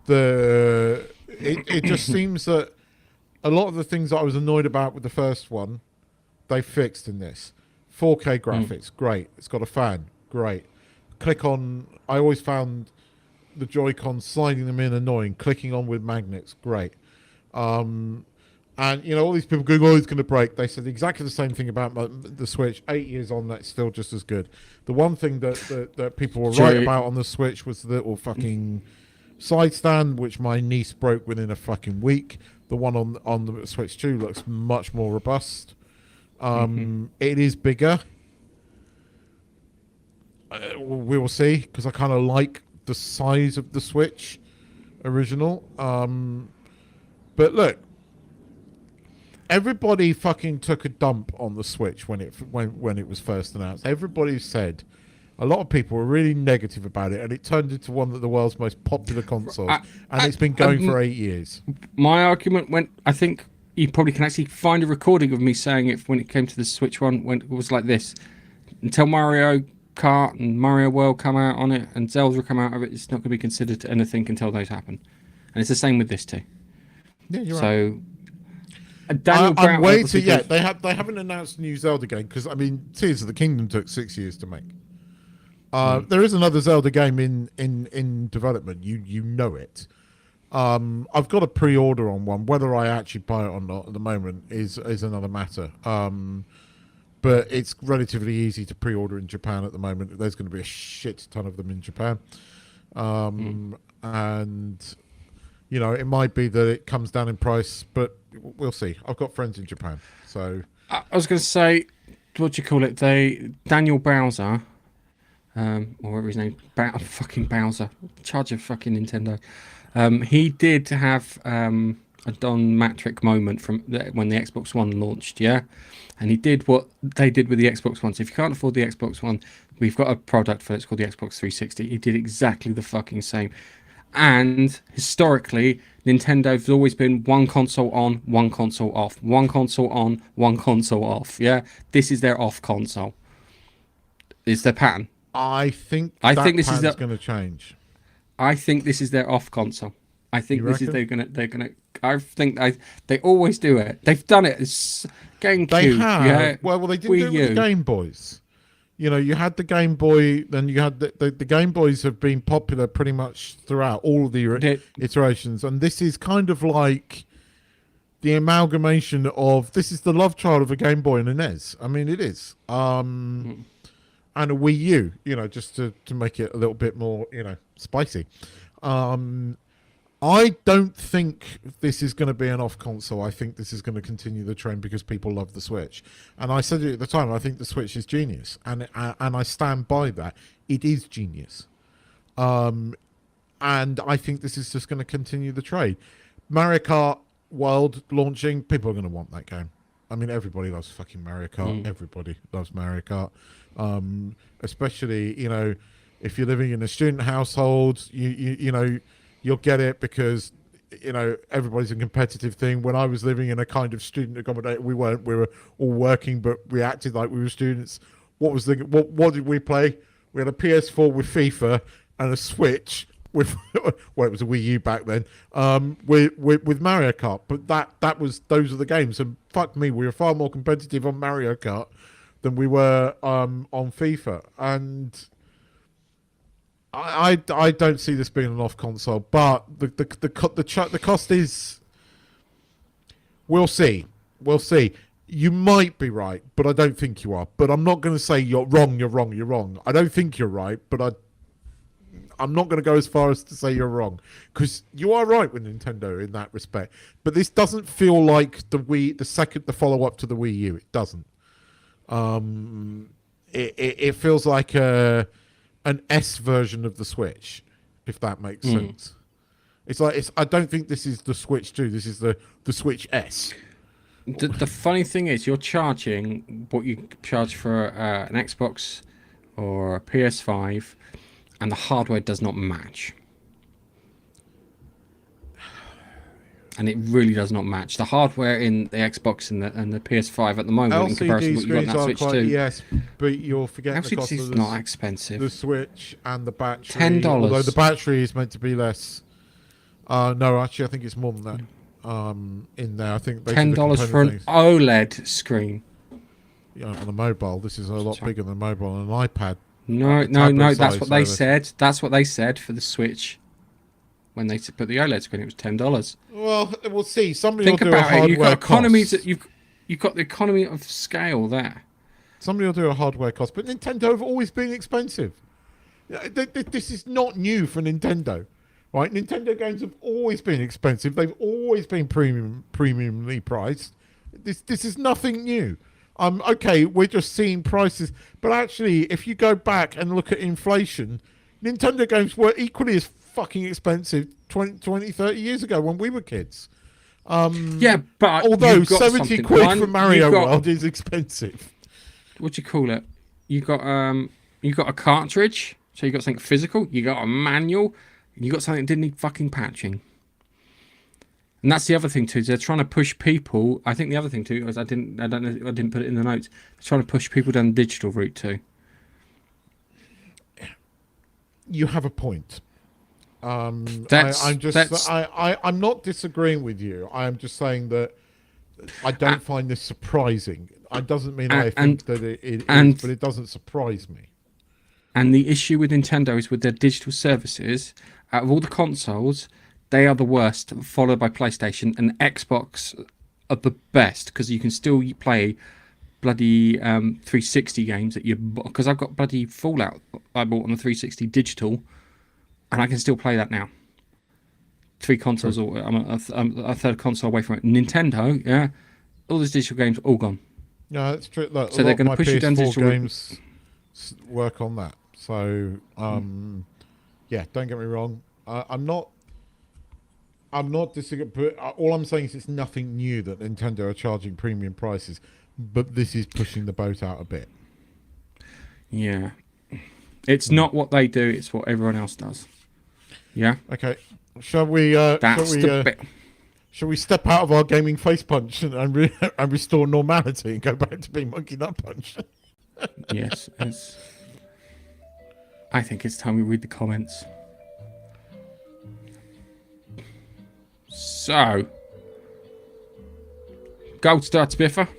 it just seems that a lot of the things that I was annoyed about with the first one, they fixed in this. 4K graphics, great. It's got a fan, great. Click on. I always found the Joy-Con sliding them in annoying. Clicking on with magnets, great. And all these people going, "Oh, it's going to break." They said exactly the same thing about the Switch. 8 years on, that's still just as good. The one thing that people were right about on the Switch was the little fucking side stand, which my niece broke within a fucking week. The one on the Switch 2 looks much more robust. It is bigger. We will see, because I kind of like the size of the Switch original. But look, everybody fucking took a dump on the Switch when it was first announced. Everybody said, a lot of people were really negative about it, and it turned into one of the world's most popular consoles, and it's been going for 8 years. My argument went, I think you probably can actually find a recording of me saying it when it came to the Switch one, when it was like this. Until Mario Kart and Mario World come out on it and Zelda come out of it, it's not going to be considered anything until those happen. And it's the same with this too. Yeah, you're right. So Daniel I'm Brown waiting. Yeah, they haven't announced a new Zelda game, because I mean, Tears of the Kingdom took 6 years to make. There is another Zelda game in development. You know it. I've got a pre-order on one. Whether I actually buy it or not at the moment is another matter. But it's relatively easy to pre-order in Japan at the moment. There's going to be a shit ton of them in Japan. And it might be that it comes down in price, but we'll see. I've got friends in Japan, so I was going to say, what do you call it? Daniel Bowser, or whatever his name, fucking Bowser, charge of fucking Nintendo. He did have a Don Matrick moment from when the Xbox One launched, yeah? And he did what they did with the Xbox One. So if you can't afford the Xbox One, we've got a product for it. It's called the Xbox 360. He did exactly the fucking same. And historically, Nintendo's always been one console on, one console off. One console on, one console off, yeah? This is their off console. It's their pattern. I think this is going to change. I think this is their off console. I think they're gonna. I think they always do it. They've done it. It's GameCube. They have. Yeah, well, they didn't do it with the Game Boys. You had the Game Boy, then you had the Game Boys have been popular pretty much throughout all of the iterations, and this is kind of like the amalgamation of, this is the love child of a Game Boy and a NES. I mean, it is. And a Wii U, just to make it a little bit more, spicy. I don't think this is going to be an off console. I think this is going to continue the trend because people love the Switch. And I said it at the time, I think the Switch is genius. And I stand by that. It is genius. And I think this is just going to continue the trade. Mario Kart World launching, people are going to want that game. I mean, everybody loves fucking Mario Kart. Everybody loves Mario Kart. Especially, if you're living in a student household, you'll get it because, everybody's a competitive thing. When I was living in a kind of student accommodation, we weren't. We were all working, but we acted like we were students. What did we play? We had a PS4 with FIFA and a Switch with well, it was a Wii U back then. With Mario Kart, but those are the games. And fuck me, we were far more competitive on Mario Kart than we were on FIFA. And I don't see this being an off console, but the cost is. We'll see. You might be right, but I don't think you are. But I'm not going to say you're wrong. I don't think you're right, but I'm not going to go as far as to say you're wrong, because you are right with Nintendo in that respect. But this doesn't feel like the follow up to the Wii U. It doesn't. It feels like an S version of the Switch, if that makes sense. It's like I don't think this is the Switch 2. This is the Switch S. The funny thing is, you're charging what you charge for an Xbox or a PS5, and the hardware does not match. And it really does not match. The hardware in the Xbox and the PS5 at the moment, in comparison to what you've got in that Switch 2. Yes, but you're forgetting the cost LCD's of not expensive. the Switch and the battery. $10. Although the battery is meant to be less. No, actually, I think it's more than that. In there, I think they $10 for an OLED screen. Yeah, on a mobile. This is a lot bigger than a mobile on an iPad. No. That's what they said. That's what they said for the Switch. When they put the OLED screen, it was $10. Well, we'll see. Somebody Think will do a about it. You've got hardware economies. cost. You've got the economy of scale there. Somebody will do a hardware cost, but Nintendo have always been expensive. This is not new for Nintendo, right? Nintendo games have always been expensive. They've always been premiumly priced. This is nothing new. Okay, we're just seeing prices, but actually, if you go back and look at inflation, Nintendo games were equally as fucking expensive 20, 30 years ago when we were kids. Yeah, but although 70 quid for Mario World is expensive. What do you call it? You got a cartridge, so you got something physical. You got a manual, and you got something that didn't need fucking patching. And that's the other thing too. Is they're trying to push people. I think the other thing too is I didn't put it in the notes. They're trying to push people down the digital route too. You have a point. I'm not disagreeing with you. I am just saying that I don't find this surprising. It doesn't mean I think that it is, but it doesn't surprise me. And the issue with Nintendo is with their digital services. Out of all the consoles, they are the worst, followed by PlayStation, and Xbox are the best because you can still play bloody 360 games that you. Because I've got bloody Fallout I bought on the 360 digital. And I can still play that now. 3 consoles, I'm a third console away from it. Nintendo, yeah, all those digital games all gone. No, that's true. Look, so they're going to push you down digital games. Work on that. So, yeah, don't get me wrong. I'm not disagreeing. But all I'm saying is it's nothing new that Nintendo are charging premium prices, but this is pushing the boat out a bit. Yeah, it's not what they do; it's what everyone else does. Yeah. Okay. Shall we step out of our gaming face punch and restore normality and go back to being Monkey Nut Punch? Yes. I think it's time we read the comments. So, Gold Star Spiffer.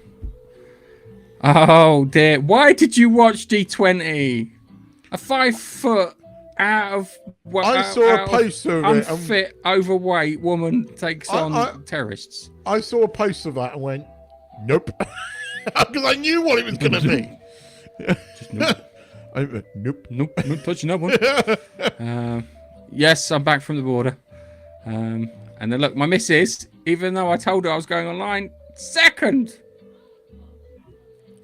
Oh dear! Why did you watch D20? A 5 foot out of I saw a poster of it. Unfit, overweight woman takes on terrorists. I saw a poster of that and went, nope, because I knew what it was going to be. Nope. Nope, not touching that one. Yes, I'm back from the border. And then look, my missus, even though I told her I was going online, second.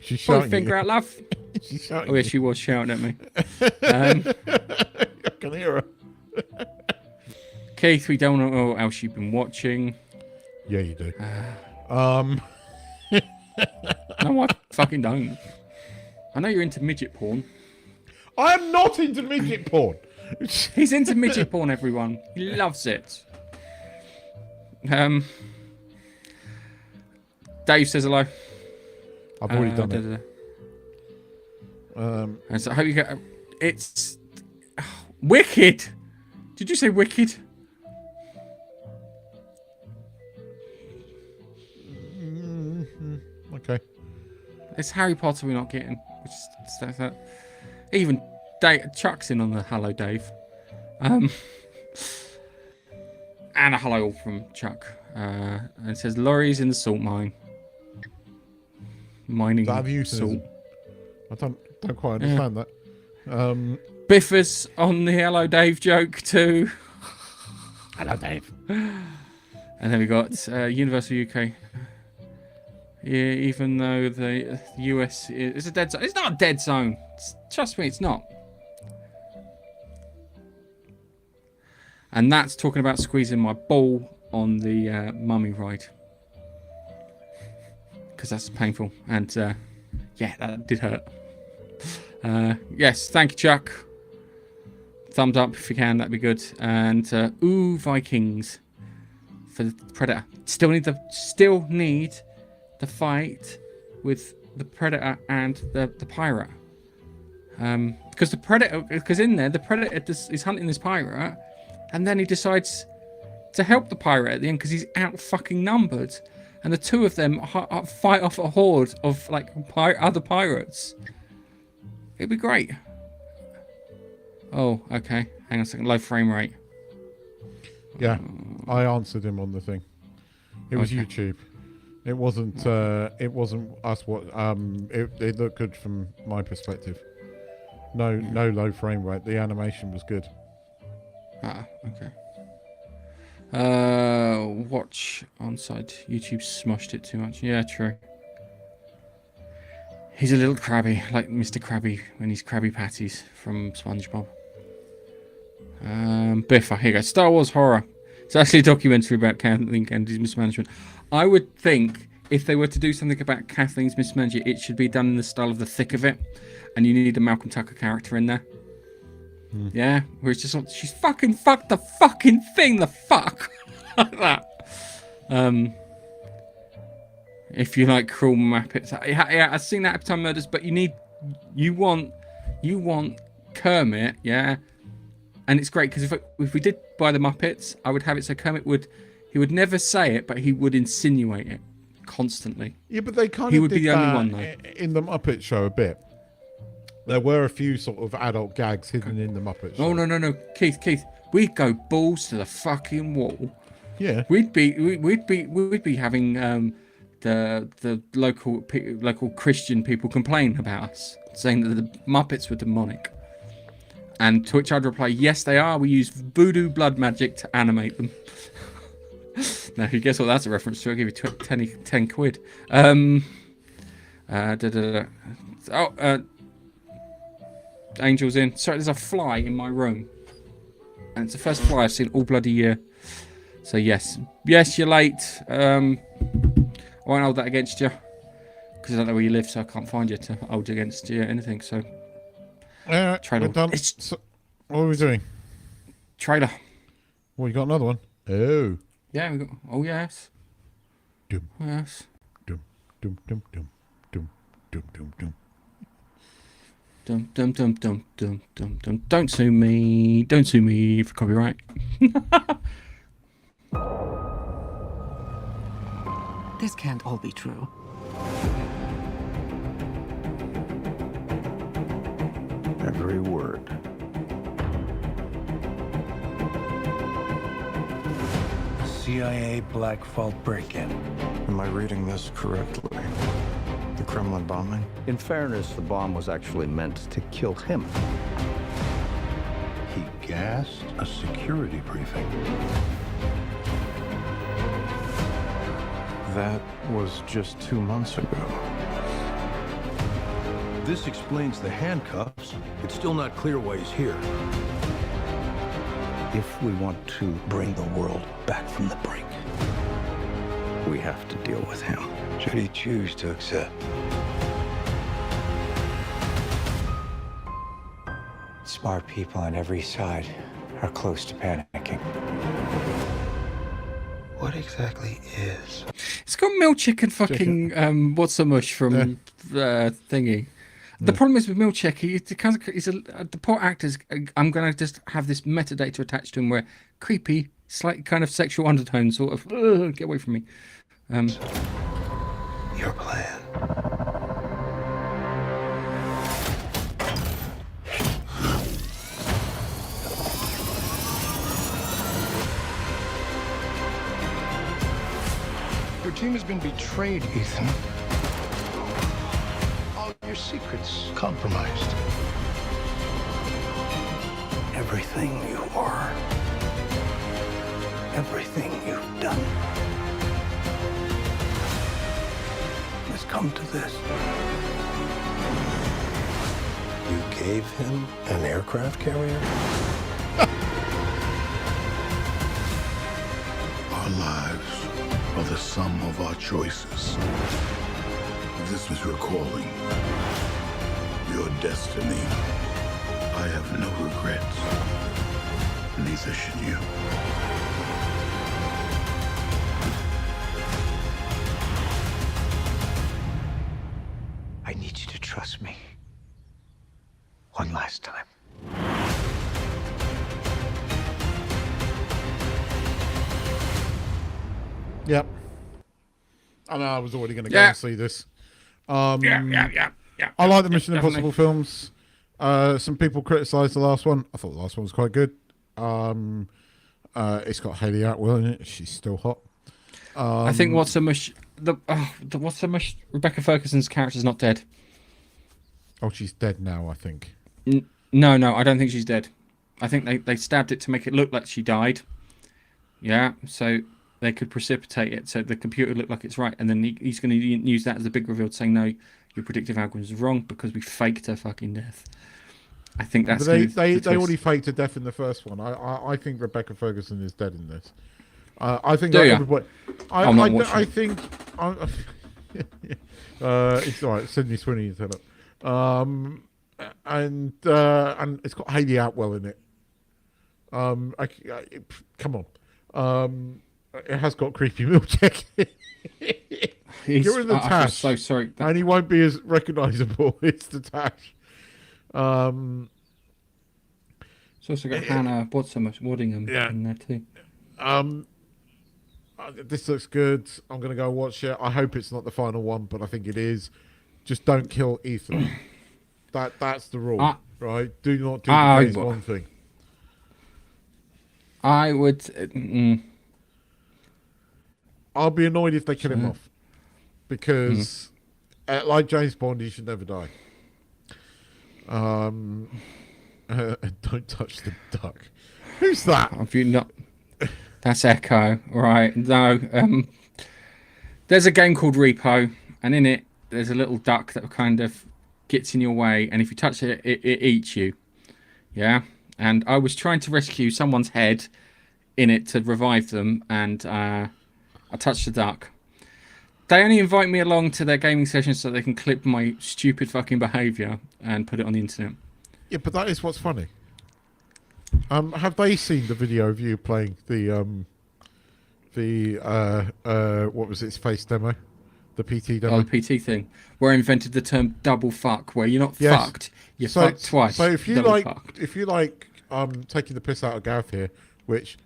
She's shouting finger out, love. She's shouting. Oh yeah, she was shouting at me. I can hear her. Keith, we don't know what else you've been watching. Yeah, you do. No, I fucking don't. I know you're into midget porn. I am not into midget porn. He's into midget porn, everyone. He loves it. Dave says hello. I've already done it. And so I hope you get. It's wicked. Did you say wicked? Okay. It's Harry Potter we're not getting. Even Chuck's in on the hello, Dave. And a hello from Chuck. And it says lorries in the salt mine. Mining That salt. I don't quite understand that. Biffers on the hello, Dave joke too. Hello, Dave. And then we got Universal UK. Yeah, even though the US is a dead zone. It's not a dead zone. Trust me, it's not. And that's talking about squeezing my ball on the mummy ride. Because that's painful. And yeah, that did hurt. Yes, thank you, Chuck. Thumbs up if you can, that'd be good. And ooh, Vikings for the Predator. Still need the fight with the Predator and the pirate. Because the Predator, because in there the Predator is hunting this pirate, and then he decides to help the pirate at the end because he's out fucking numbered, and the two of them fight off a horde of like other pirates. It'd be great. Oh, okay. Hang on a second. Low frame rate. Yeah, I answered him on the thing. It was Okay. YouTube. It wasn't. It wasn't us. What? It looked good from my perspective. No low frame rate. The animation was good. Ah, okay. Watch on side. YouTube smushed it too much. Yeah, true. He's a little crabby, like Mr. Krabby when he's Krabby Patties from SpongeBob. Biffa, here you go. Star Wars horror. It's actually a documentary about Kathleen Kennedy's mismanagement. I would think if they were to do something about Kathleen's mismanagement, it should be done in the style of The Thick of It, and you need a Malcolm Tucker character in there. Yeah, where it's just like, she's fucking fucked the fucking thing, the fuck. Like that. If you like cruel Muppets. Yeah, I've seen that Appetite Murders, but you want Kermit, yeah? And it's great, because if we did buy the Muppets, I would have it so Kermit would never say it, but he would insinuate it constantly. Yeah, but they kind He of would did be the only that one, though. in the Muppet Show a bit. There were a few sort of adult gags hidden in the Muppet Show. Oh no, Keith, we'd go balls to the fucking wall. Yeah. We'd be having the local Christian people complain about us, saying that the Muppets were demonic. And to which I'd reply, yes, they are. We use voodoo blood magic to animate them. Now, if you guess what that's a reference to, I'll give you 10 quid. Angel's in. Sorry, there's a fly in my room. And it's the first fly I've seen all bloody year. So, yes, you're late. I won't hold that against you. Because I don't know where you live, so I can't find you to hold against you anything, so... We're done. So, what are we doing? Trailer. Well, you got another one. Oh. Yeah, we got. Oh yes. Dum. Oh, yes. Dum dum dum dum dum dum dum dum. Dum dum dum dum dum dum dum. Don't sue me. Don't sue me for copyright. This can't all be true. Every word. CIA Black Vault break-in. Am I reading this correctly? The Kremlin bombing? In fairness, the bomb was actually meant to kill him. He gassed a security briefing. That was just 2 months ago. This explains the handcuffs. It's still not clear why he's here. If we want to bring the world back from the brink, we have to deal with him. Should he choose to accept? Smart people on every side are close to panicking. What exactly is? It's got Milchick and fucking what's the mush from thingy. The problem is with Milchek, the poor actors. I'm going to just have this metadata attached to him where creepy, slightly kind of sexual undertone, sort of, get away from me. Your plan. Your team has been betrayed, Ethan. All your secrets compromised. Everything you are, everything you've done, has come to this. You gave him an aircraft carrier? Our lives are the sum of our choices. If this was your calling, your destiny, I have no regrets. Neither should you. I need you to trust me. One last time. Yep. I know I was already going to go Yeah. and see this. Yeah. I like the Mission definitely. Impossible films. Some people criticised the last one. I thought the last one was quite good. It's got Hayley Atwell in it. She's still hot. I think what's so much Rebecca Ferguson's character's not dead. Oh, she's dead now, I think. No, I don't think she's dead. I think they stabbed it to make it look like she died. Yeah, so they could precipitate it so the computer looked like it's right, and then he's going to use that as a big reveal, saying, no, your predictive algorithm is wrong because we faked her fucking death. I think that's But they already faked her death in the first one. I think Rebecca Ferguson is dead in this. I think Do ya? everybody. I'm not watching I it. think. It's all right. Sydney Sweeney is head up. And it's got Hayley Atwell in it. Come on. It has got creepy Milchek. You're in the I feel Tash. so sorry. And he won't be as recognisable. It's the Tash. It's also got Hannah Waddingham Yeah. in there too. This looks good. I'm going to go watch it. I hope it's not the final one, but I think it is. Just don't kill Ethan. That's the rule, right? Do not do the James Bond thing. I would. I'll be annoyed if they kill him off, because, like James Bond, he should never die. Don't touch the duck. Who's that? Have you not? That's Echo, right? No. There's a game called Repo, and in it, there's a little duck that kind of gets in your way, and if you touch it, it eats you. Yeah. And I was trying to rescue someone's head in it to revive them, and I touched the duck. They only invite me along to their gaming sessions so they can clip my stupid fucking behaviour and put it on the internet. Yeah, but that is what's funny. Have they seen the video of you playing the what was its face demo? The PT demo? Oh, the PT thing. Where I invented the term double fuck, where you're not Yes. fucked, you're fucked twice. So if you double like, fuck. taking the piss out of Gareth here, which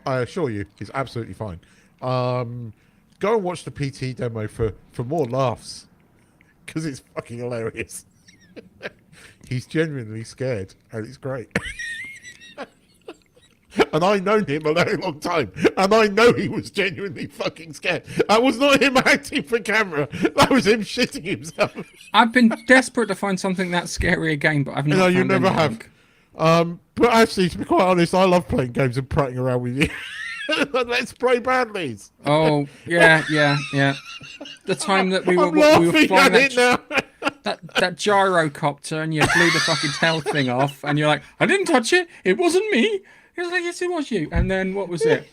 I assure you is absolutely fine. Go and watch the PT demo for more laughs, because it's fucking hilarious. He's genuinely scared, and it's great. And I've known him a very long time, and I know he was genuinely fucking scared. That was not him acting for camera. That was him shitting himself. I've been desperate to find something that scary again, but I've not. No, you found never anything. have. But actually, to be quite honest, I love playing games and prattling around with you. Let's play Bradley's. Oh yeah. The time that we were I'm laughing flying at it now. that gyrocopter, and you blew the fucking tail thing off, and you're like, I didn't touch it. It wasn't me. He was like, yes, it was you. And then what was it?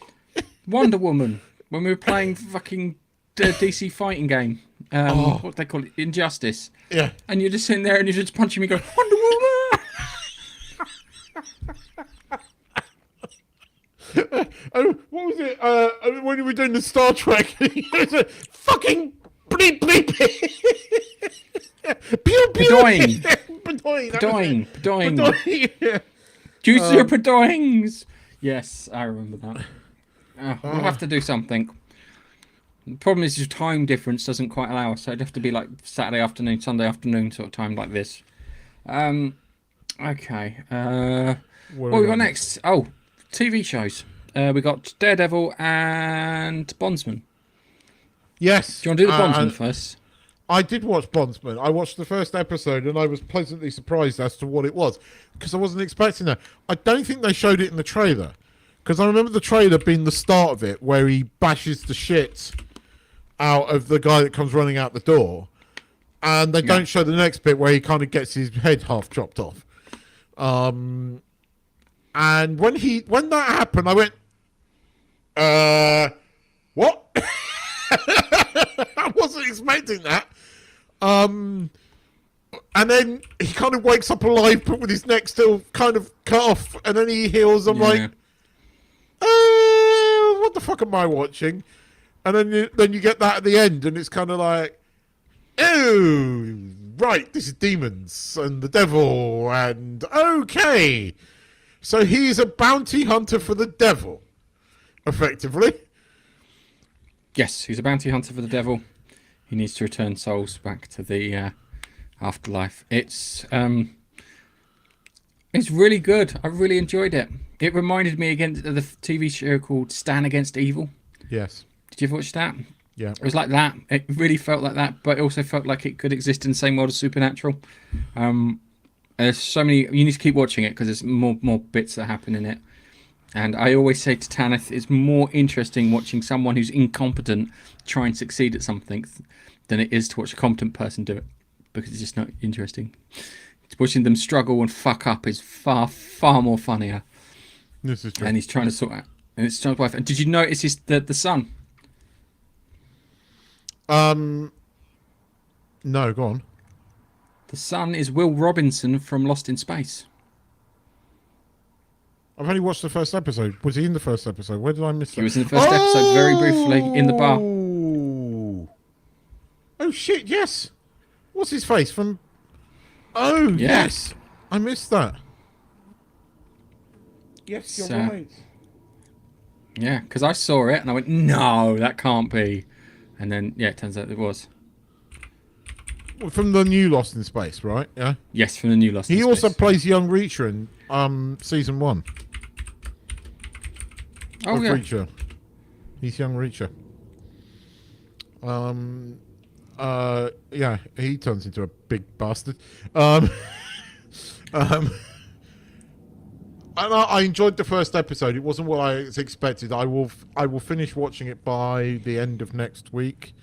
Wonder Woman, when we were playing fucking DC fighting game. What they call it, Injustice. Yeah. And you're just sitting there and you're just punching me, going, Wonder Woman. Oh, what was it? When we were doing the Star Trek, it was a fucking bleep bleep. Pew pew Padoing. Padoing. Padoing. Juicer Padoings. Yes, I remember that. We'll have to do something. The problem is your time difference doesn't quite allow us, so it'd have to be like Saturday afternoon, Sunday afternoon sort of time like this. Okay. What we got next? Oh, TV shows. We got Daredevil and Bondsman. Yes. Do you want to do the Bondsman first? I did watch Bondsman. I watched the first episode and I was pleasantly surprised as to what it was because I wasn't expecting that. I don't think they showed it in the trailer because I remember the trailer being the start of it where he bashes the shit out of the guy that comes running out the door, and they don't show the next bit where he kind of gets his head half chopped off. And when that happened, I went, what? I wasn't expecting that. And then he kind of wakes up alive, but with his neck still kind of cut off, and then he heals. I'm like, what the fuck am I watching? And then you get that at the end, and it's kind of like, oh, right, this is demons and the devil, and okay. So he's a bounty hunter for the devil, effectively. Yes, he's a bounty hunter for the devil. He needs to return souls back to the afterlife. It's really good. I really enjoyed it. It reminded me again of the TV show called Stan Against Evil. Yes. Did you ever watch that? Yeah. It was like that. It really felt like that, but it also felt like it could exist in the same world as Supernatural. There's so many. You need to keep watching it because there's more bits that happen in it. And I always say to Tanith, it's more interesting watching someone who's incompetent try and succeed at something than it is to watch a competent person do it, because it's just not interesting. Watching them struggle and fuck up is far more funnier. This is true. And he's trying to sort out. And it's John's wife. And did you notice the son? No, go on. The son is Will Robinson from Lost in Space. I've only watched the first episode. Was he in the first episode? Where did I miss that? He was in the first episode very briefly in the bar. Oh shit, yes. What's his face from... Oh, yes. I missed that. Yes, you're right. Yeah, because I saw it and I went, no, that can't be. And then, yeah, it turns out it was. From the new Lost in Space, right? Yeah. Yes, from the new Lost in Space. He also plays young Reacher in season 1. Oh, yeah. Reacher. He's young Reacher. Yeah, he turns into a big bastard. And I enjoyed the first episode. It wasn't what I expected. I will finish watching it by the end of next week,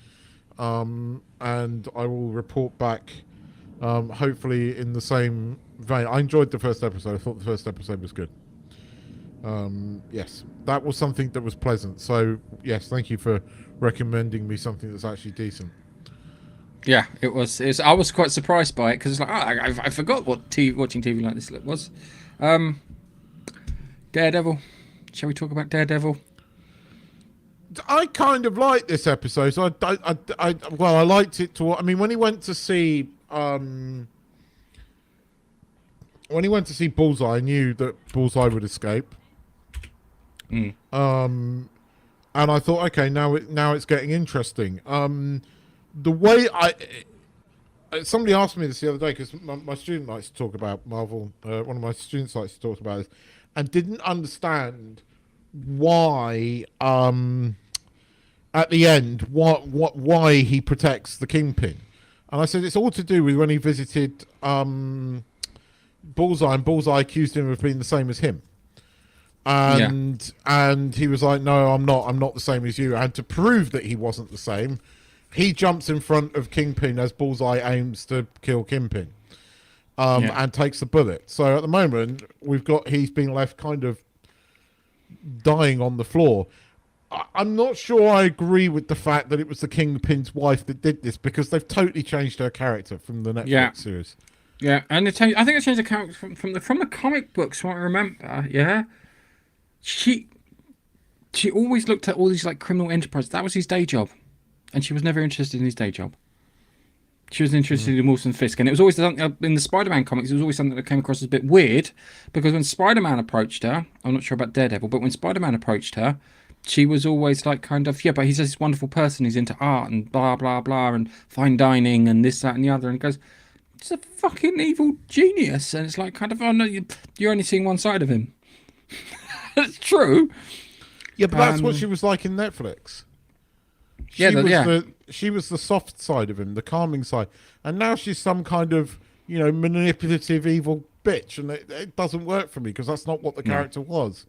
and I will report back. Hopefully in the same vein. I enjoyed the first episode. I thought the first episode was good. Yes, that was something that was pleasant. So yes, thank you for recommending me something that's actually decent. Yeah, it was. I was quite surprised by it because it's like, I forgot what watching TV like this was. Daredevil. Shall we talk about Daredevil? I kind of liked this episode. So I liked it to. I mean, when he went to see Bullseye, I knew that Bullseye would escape. And I thought, okay, now it's getting interesting. The way somebody asked me this the other day because my student likes to talk about Marvel. One of my students likes to talk about this, and didn't understand why at the end why he protects the Kingpin. And I said it's all to do with when he visited Bullseye, and Bullseye accused him of being the same as him. And he was like, no, I'm not the same as you. And to prove that he wasn't the same, he jumps in front of Kingpin as Bullseye aims to kill Kingpin, and takes the bullet. So at the moment, he's been left kind of dying on the floor. I'm not sure I agree with the fact that it was the Kingpin's wife that did this, because they've totally changed her character from the Netflix series. Yeah, and I think they changed the character from the comic books. From what I remember, yeah, she always looked at all these like criminal enterprises. That was his day job, and she was never interested in his day job. She was interested in Wilson Fisk, and it was always something in the Spider-Man comics. It was always something that came across as a bit weird, because when Spider-Man approached her, I'm not sure about Daredevil, but when Spider-Man approached her, she was always like, kind of, yeah, but he's this wonderful person. He's into art and blah blah blah and fine dining and this, that, and the other. And he goes, he's a fucking evil genius, and it's like, kind of, oh no, you're only seeing one side of him. It's true. Yeah, but that's what she was like in Netflix. She was the soft side of him, the calming side, and now she's some kind of, you know, manipulative evil bitch, and it doesn't work for me because that's not what the character was.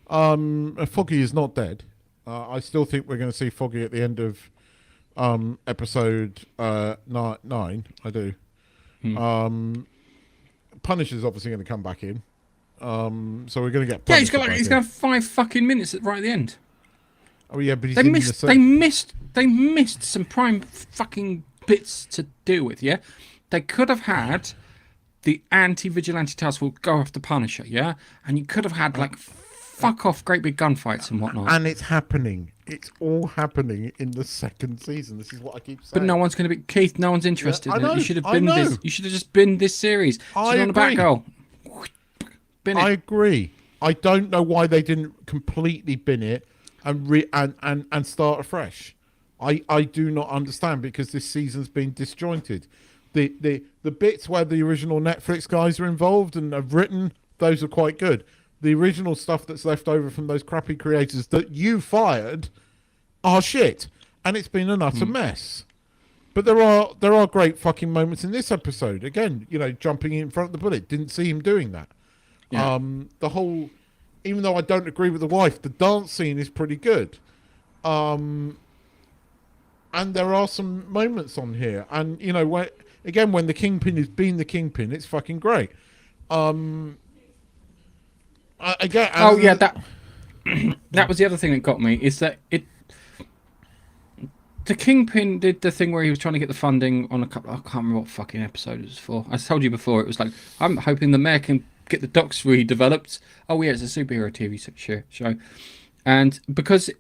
Foggy is not dead. I still think we're going to see Foggy at the end of episode 9. I do. Punisher's obviously going to come back in. So we're going to get Punisher. Yeah, he's got 5 fucking minutes right at the end. Oh yeah, but they missed some prime fucking bits to deal with. Yeah, they could have had the anti-vigilante task force go after Punisher. Yeah, and you could have had like fuck off great big gunfights and whatnot. And it's happening. It's all happening in the second season. This is what I keep saying. But no one's going to be Keith. No one's interested. Yeah, I know, in it. You should have been this. You should have just been this series. I agree. On the Batgirl. I agree. I don't know why they didn't completely bin it and start afresh. I do not understand, because this season's been disjointed. The bits where the original Netflix guys are involved and have written, those are quite good. The original stuff that's left over from those crappy creators that you fired are shit, and it's been an utter mess. But there are great fucking moments in this episode. Again, you know, jumping in front of the bullet. Didn't see him doing that. Yeah. The whole, even though I don't agree with the wife, the dance scene is pretty good. And there are some moments on here, and you know, when the Kingpin is being the Kingpin, it's fucking great. That was the other thing that got me, is that the Kingpin did the thing where he was trying to get the funding on a couple. I can't remember what fucking episode it was for. I told you before, it was like, I'm hoping the mayor can get the docs redeveloped. Oh yeah, it's a superhero TV show, and because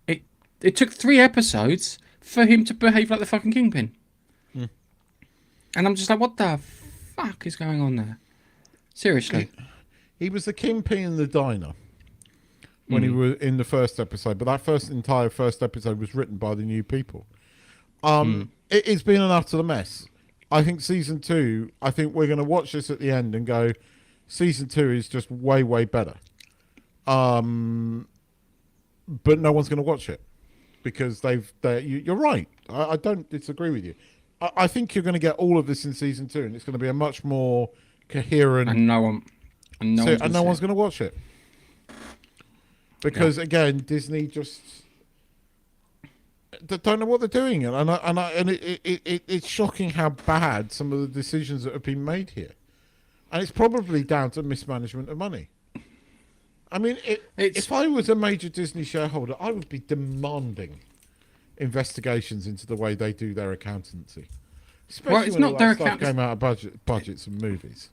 it took 3 episodes for him to behave like the fucking Kingpin, and I'm just like, what the fuck is going on there? Seriously. He was the Kingpin in the diner when he was in the first episode, but that entire first episode was written by the new people. It's been an utter mess. I think season 2, I think we're going to watch this at the end and go, season 2 is just way, way better. But no one's going to watch it because you're right. I don't disagree with you. I think you're going to get all of this in season 2, and it's going to be a much more coherent. And no one's going to watch it because again, Disney just don't know what they're doing, and it's shocking how bad some of the decisions that have been made here, and it's probably down to mismanagement of money. I mean, if I was a major Disney shareholder, I would be demanding investigations into the way they do their accountancy, especially when all that stuff came out of budgets and movies.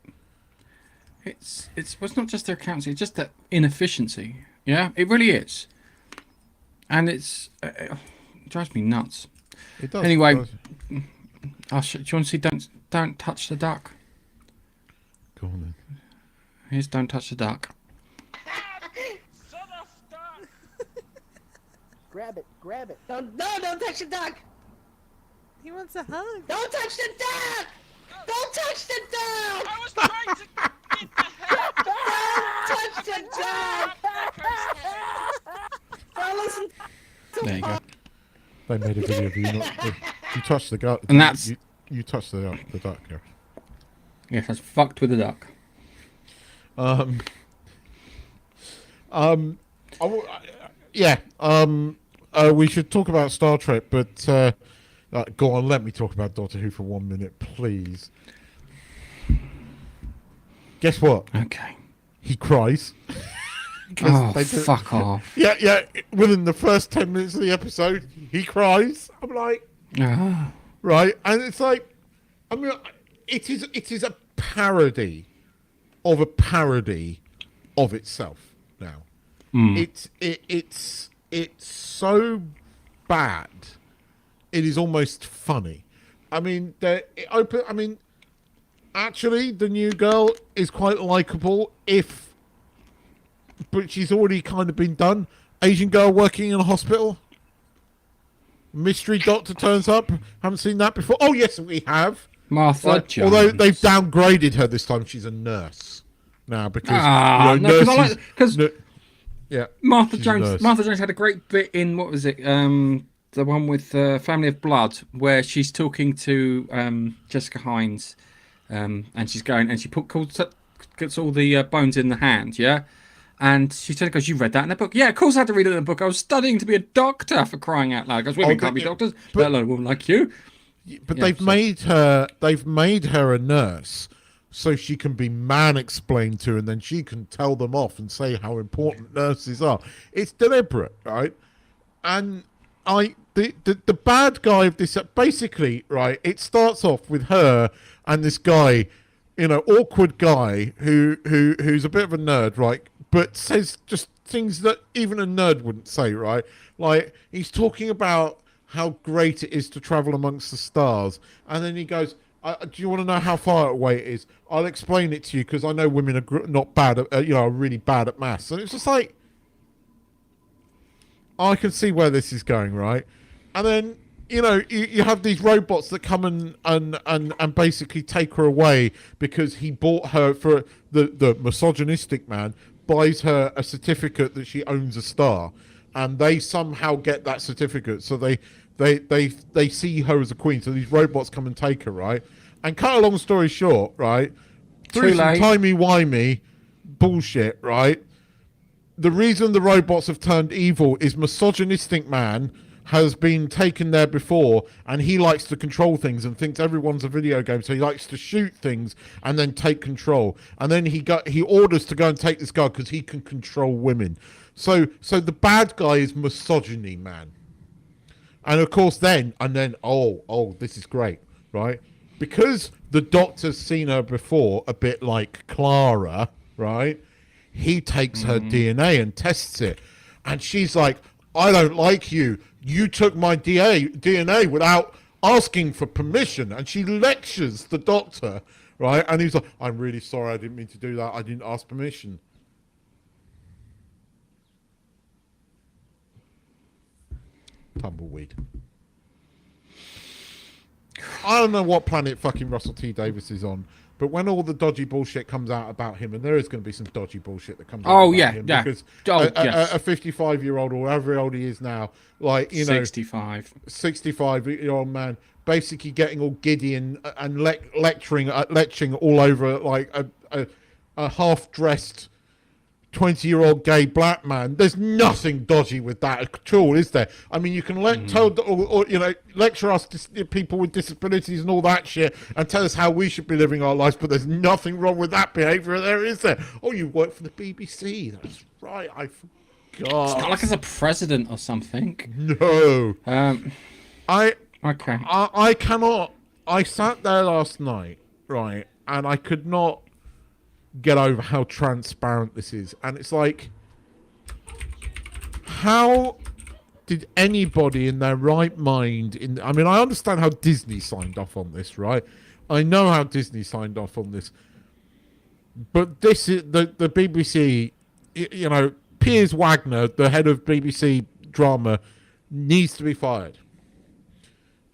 It's not just their accounts, it's just that inefficiency. Yeah, it really is. And it drives me nuts. It does. Anyway, do you want to see Don't Touch the Duck? Go on then. Here's Don't Touch the Duck. Grab it. Don't touch the duck! He wants a hug. Don't touch the duck! Don't touch the duck! I was trying to get the head. Don't touch the duck! Don't listen. There you go. They made a video of you touched the duck, and that's you touched the duck. Yeah. Yes, that's fucked with the duck. We should talk about Star Trek, but go on, let me talk about Doctor Who for 1 minute, please. Guess what? Okay. He cries. Oh, fuck off. Yeah. Within the first 10 minutes of the episode, he cries. I'm like, right, and it's like, I mean, it is a parody of a parody of itself. Now, it's so bad, it is almost funny, I mean, actually, the new girl is quite likable. But she's already kind of been done. Asian girl working in a hospital. Mystery doctor turns up. Haven't seen that before. Oh yes, we have. Martha Jones. Although they've downgraded her this time, she's a nurse now because yeah, Martha Jones had a great bit in what was it? The one with Family of Blood, where she's talking to Jessica Hines, and she's going and she gets all the bones in the hand, yeah. And she said, "Because you read that in a book." Yeah, of course I had to read it in a book. I was studying to be a doctor, for crying out loud. Because women can't be doctors, let alone a woman like you. But they've made her a nurse so she can be man-explained to, and then she can tell them off and say how important nurses are. It's deliberate, right? And the bad guy of this, basically, right, it starts off with her and this guy, awkward guy who's a bit of a nerd, right, but says just things that even a nerd wouldn't say, right? Like, he's talking about how great it is to travel amongst the stars, and then he goes, do you want to know how far away it is? I'll explain it to you because I know women are not bad at, are really bad at maths. And it's just like, I can see where this is going, right? And then, you have these robots that come and basically take her away because he bought her for the misogynistic man buys her a certificate that she owns a star, and they somehow get that certificate. So they see her as a queen. So these robots come and take her, right? And cut a long story short, right? Through some timey-wimey bullshit, right? The reason the robots have turned evil is misogynistic man has been taken there before, and he likes to control things and thinks everyone's a video game, so he likes to shoot things and then take control. And then he orders to go and take this guy because he can control women. So the bad guy is misogyny, man. And of course then this is great, right? Because the doctor's seen her before, a bit like Clara, right? He takes her DNA and tests it. And she's like, I don't like you. You took my DNA without asking for permission. And she lectures the doctor, right? And he's like, I'm really sorry. I didn't mean to do that. I didn't ask permission. Tumbleweed. I don't know what planet fucking Russell T Davies is on, but when all the dodgy bullshit comes out about him, and there is going to be some dodgy bullshit that comes out about him, because a 55-year-old or however old he is now, like, 65-year-old man, basically getting all giddy and lecturing all over like a half-dressed 20-year-old gay black man. There's nothing dodgy with that at all, is there? I mean, you can lecture us people with disabilities and all that shit and tell us how we should be living our lives, but there's nothing wrong with that behaviour there, is there? Oh, you work for the BBC. That's right, I forgot. It's not like as a president or something. No. Okay. I cannot. I sat there last night, right, and I could not get over how transparent this is. And it's like, how did anybody in their right mind I mean, I understand how Disney signed off on this, right? I know how Disney signed off on this, but this is the BBC, Piers Wagner, the head of BBC drama, needs to be fired.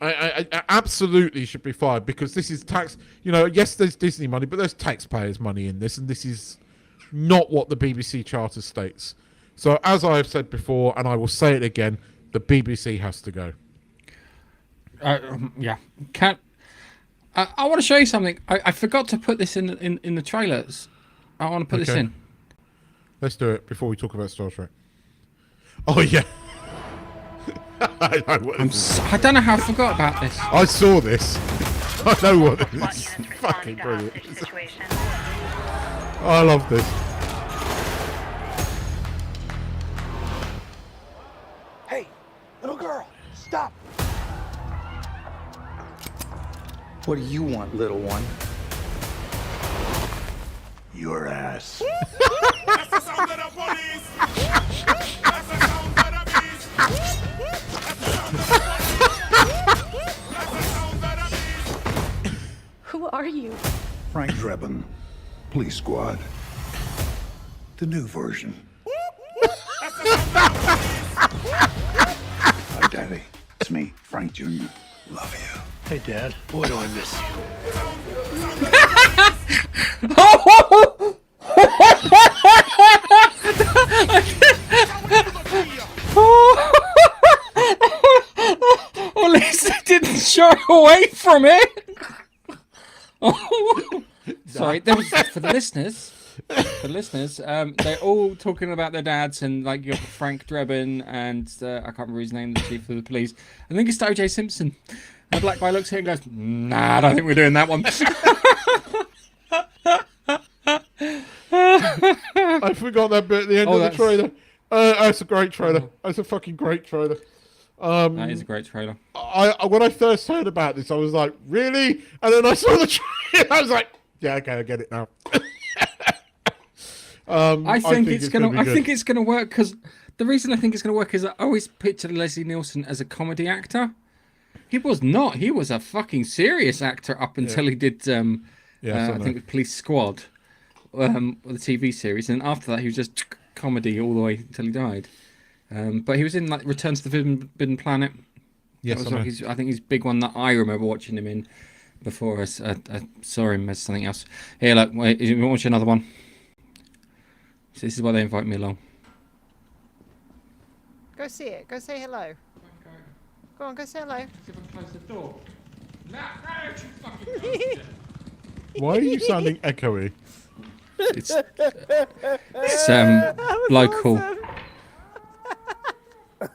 I absolutely should be fired, because this is tax. Yes, there's Disney money, but there's taxpayers' money in this, and this is not what the BBC Charter states. So, as I have said before, and I will say it again, the BBC has to go. Yeah. I want to show you something. I forgot to put this in the trailers. I want to put this in. Let's do it before we talk about Star Trek. Oh yeah. I don't know how I forgot about this. I saw this. I know what it is. It's fucking brilliant. I love this. Hey, little girl, stop. What do you want, little one? Your ass. That's the sound of the police. That's the sound of the beast. MNP337. Police Squad. The new version. Hi, Daddy. It's me, Frank Jr. Love you. Hey, Dad. Boy, do I miss you. At least they didn't shy away from it. Sorry, there was for the listeners. They're all talking about their dads, and like you got Frank Drebin and I can't remember his name, the chief of the police. I think it's O.J. Simpson. And the black guy looks at him and goes, "Nah, I don't think we're doing that one." I forgot that bit at the end of the trailer. That's a great trailer. That's a fucking great trailer. That is a great trailer. When I first heard about this, I was like, "Really?" And then I saw the trailer. I was like, "Yeah, okay, I get it now." I think it's gonna work because the reason I think it's gonna work is I always pictured Leslie Nielsen as a comedy actor. He was not. He was a fucking serious actor up until he did. I think with Police Squad, the TV series, and after that he was just comedy all the way until he died. But he was in like Return to the Forbidden Planet. Yes, I think he's a big one that I remember watching him in before I saw him as something else. Here, look, wait, you want to watch another one? So this is why they invite me along. Go see it. Go say hello. Go on, go say hello. Close the door. Why are you sounding echoey? It's local. Awesome. Can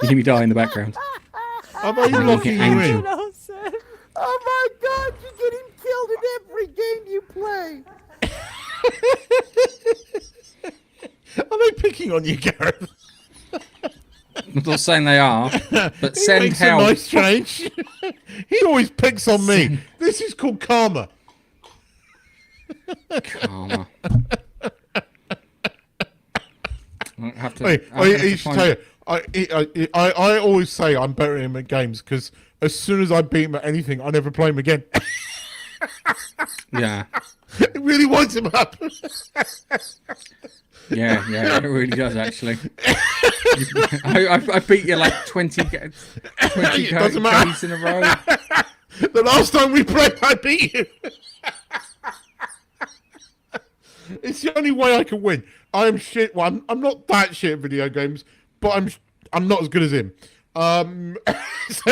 you hear me die in the background? How about you locking you in? Awesome. Oh my God! You're getting killed in every game you play. Are they picking on you, Gareth? I'm not saying they are, but send makes help. A nice change. He always picks on me. This is called karma. Karma. I have to. Wait, I should tell you. I always say I'm better at him at games because as soon as I beat him at anything, I never play him again. Yeah. It really winds him up. Yeah, it really does actually. I beat you like 20 games in a row. The last time we played, I beat you. It's the only way I can win. I am shit. Well, I'm not that shit at video games, but I'm not as good as him. So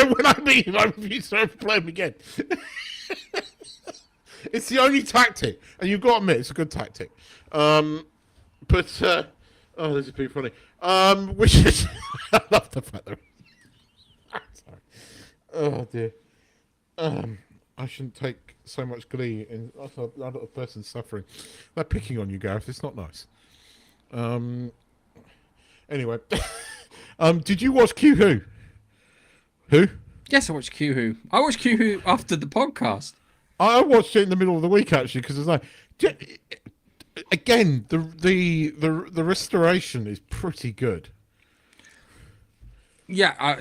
when I beat him, I refuse to ever play him again. It's the only tactic, and you've got to admit it's a good tactic. But this is pretty funny. Which is I love the fact that. Sorry. Oh dear. I shouldn't take so much glee in another person suffering. They're picking on you, Gareth. It's not nice. Anyway, did you watch Q Who? Who? Yes, I watched Q Who. I watched Q Who after the podcast. I watched it in the middle of the week actually because it's like, again, the restoration is pretty good. Yeah,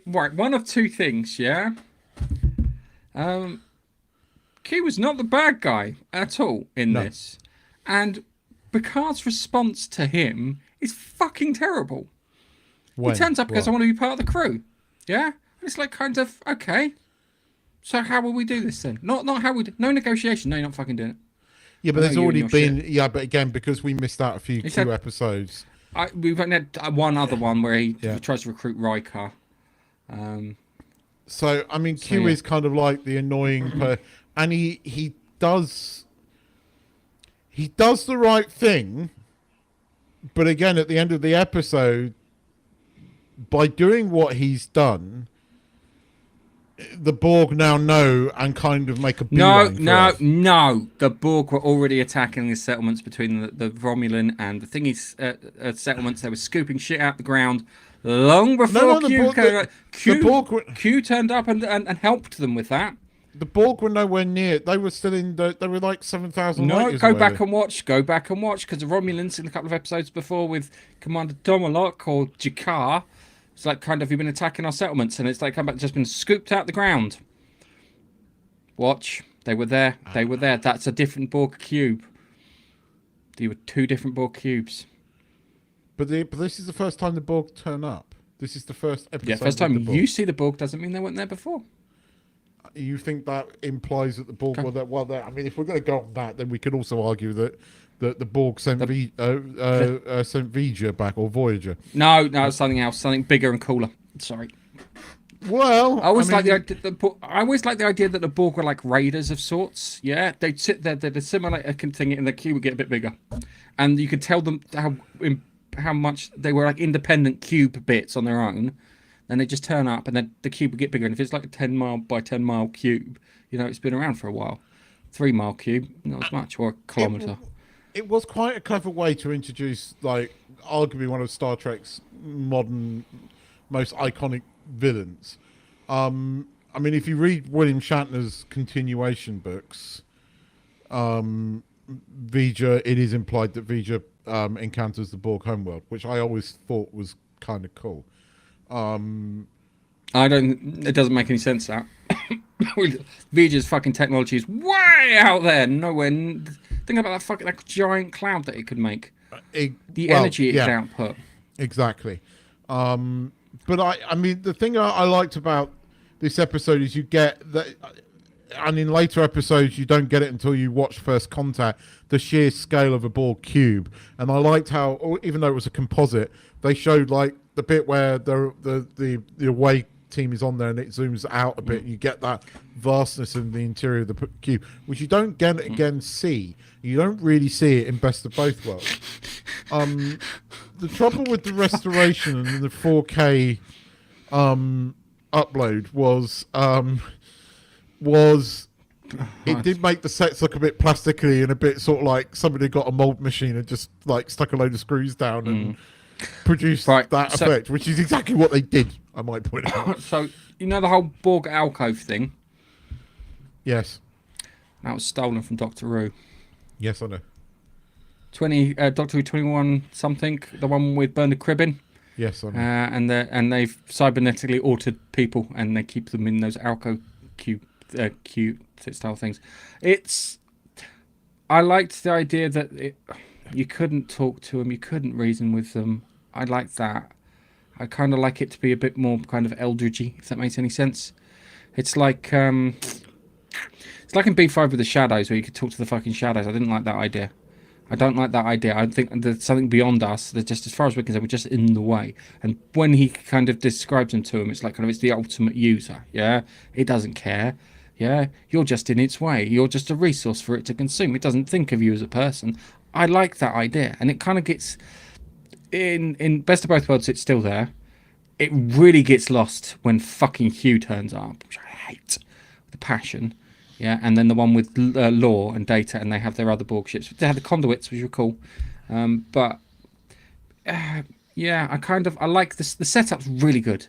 right. One of two things. Yeah. Q was not the bad guy at all in this, and Picard's response to him is fucking terrible. He turns up because I want to be part of the crew. Yeah, and it's like kind of okay. So how will we do this then? Not how we do. No negotiation. No, you're not fucking doing it. Yeah, but there's already been but again because we missed out a few Q episodes. We've had one other one where he tries to recruit Riker. So I mean, Q is kind of like the annoying, and he does the right thing, but again, at the end of the episode, by doing what he's done, the Borg now know and kind of make a beeline No. The Borg were already attacking the settlements between the Romulan and the thingies settlements. They were scooping shit out the ground long before Q turned up and helped them with that. The Borg were nowhere near. They were still in. They were like 7,000. No, go back and watch. Go back and watch because the Romulans in a couple of episodes before with Commander Domilok or Jakar. It's like kind of you've been attacking our settlements, and it's like just been scooped out the ground. Watch. They were there. They were there. That's a different Borg cube. They were 2 different Borg cubes. But this is the first time the Borg turn up. This is the first episode. Yeah, first time you see the Borg doesn't mean they weren't there before. You think that implies that the Borg were there? Well, I mean, if we're going to go on that, then we could also argue that the Borg sent sent V'ger back, or Voyager. No, it's something else, something bigger and cooler. Sorry. Well, I always like the idea that the Borg were like raiders of sorts. Yeah, they'd sit there, they'd assimilate a thing, and the cube would get a bit bigger, and you could tell them how much they were like independent cube bits on their own. Then they just turn up, and then the cube would get bigger. And if it's like a 10-mile by 10-mile cube, you know, it's been around for a while. 3-mile cube, not as much, or a kilometre. It was quite a clever way to introduce, like, arguably one of Star Trek's modern most iconic villains. I mean, if you read William Shatner's continuation books, V'ger, it is implied that V'ger encounters the Borg homeworld, which I always thought was kind of cool. It doesn't make any sense, that. V'ger's fucking technology is way out there, nowhere. Think about that giant cloud that it could make. The energy it could output. Exactly. But I mean, the thing I liked about this episode is you get that, and in later episodes you don't get it until you watch First Contact, the sheer scale of a Borg cube. And I liked how, even though it was a composite, they showed like the bit where the away team is on there and it zooms out a bit, and you get that vastness in the interior of the cube, which you don't see. You don't really see it in Best of Both Worlds. The trouble with the restoration and the 4K upload was it did make the sets look a bit plasticky and a bit sort of like somebody got a mold machine and just like stuck a load of screws down and produced that effect, which is exactly what they did, I might point out. So, you know the whole Borg alcove thing? Yes. That was stolen from Doctor Who. Yes, I know. Doctor Who 21 something, the one with Bernard Cribbin. Yes, I know. And they've cybernetically altered people, and they keep them in those alcove cube style things. I liked the idea that you couldn't talk to them, you couldn't reason with them. I like that. I kind of like it to be a bit more kind of eldritchy, if that makes any sense. It's like in B5 with the shadows, where you could talk to the fucking shadows. I didn't like that idea. I don't like that idea. I think there's something beyond us. That just, as far as we're concerned, we're just in the way. And when he kind of describes them to him, it's like kind of it's the ultimate user. Yeah, it doesn't care. Yeah, you're just in its way. You're just a resource for it to consume. It doesn't think of you as a person. I like that idea, and it kind of gets in Best of Both Worlds. It's still there. It really gets lost when fucking Hugh turns up, which I hate with a passion. Yeah, and then the one with Law and Data, and they have their other Borg ships. They had the conduits, which were cool. But yeah, I like this. The setup's really good.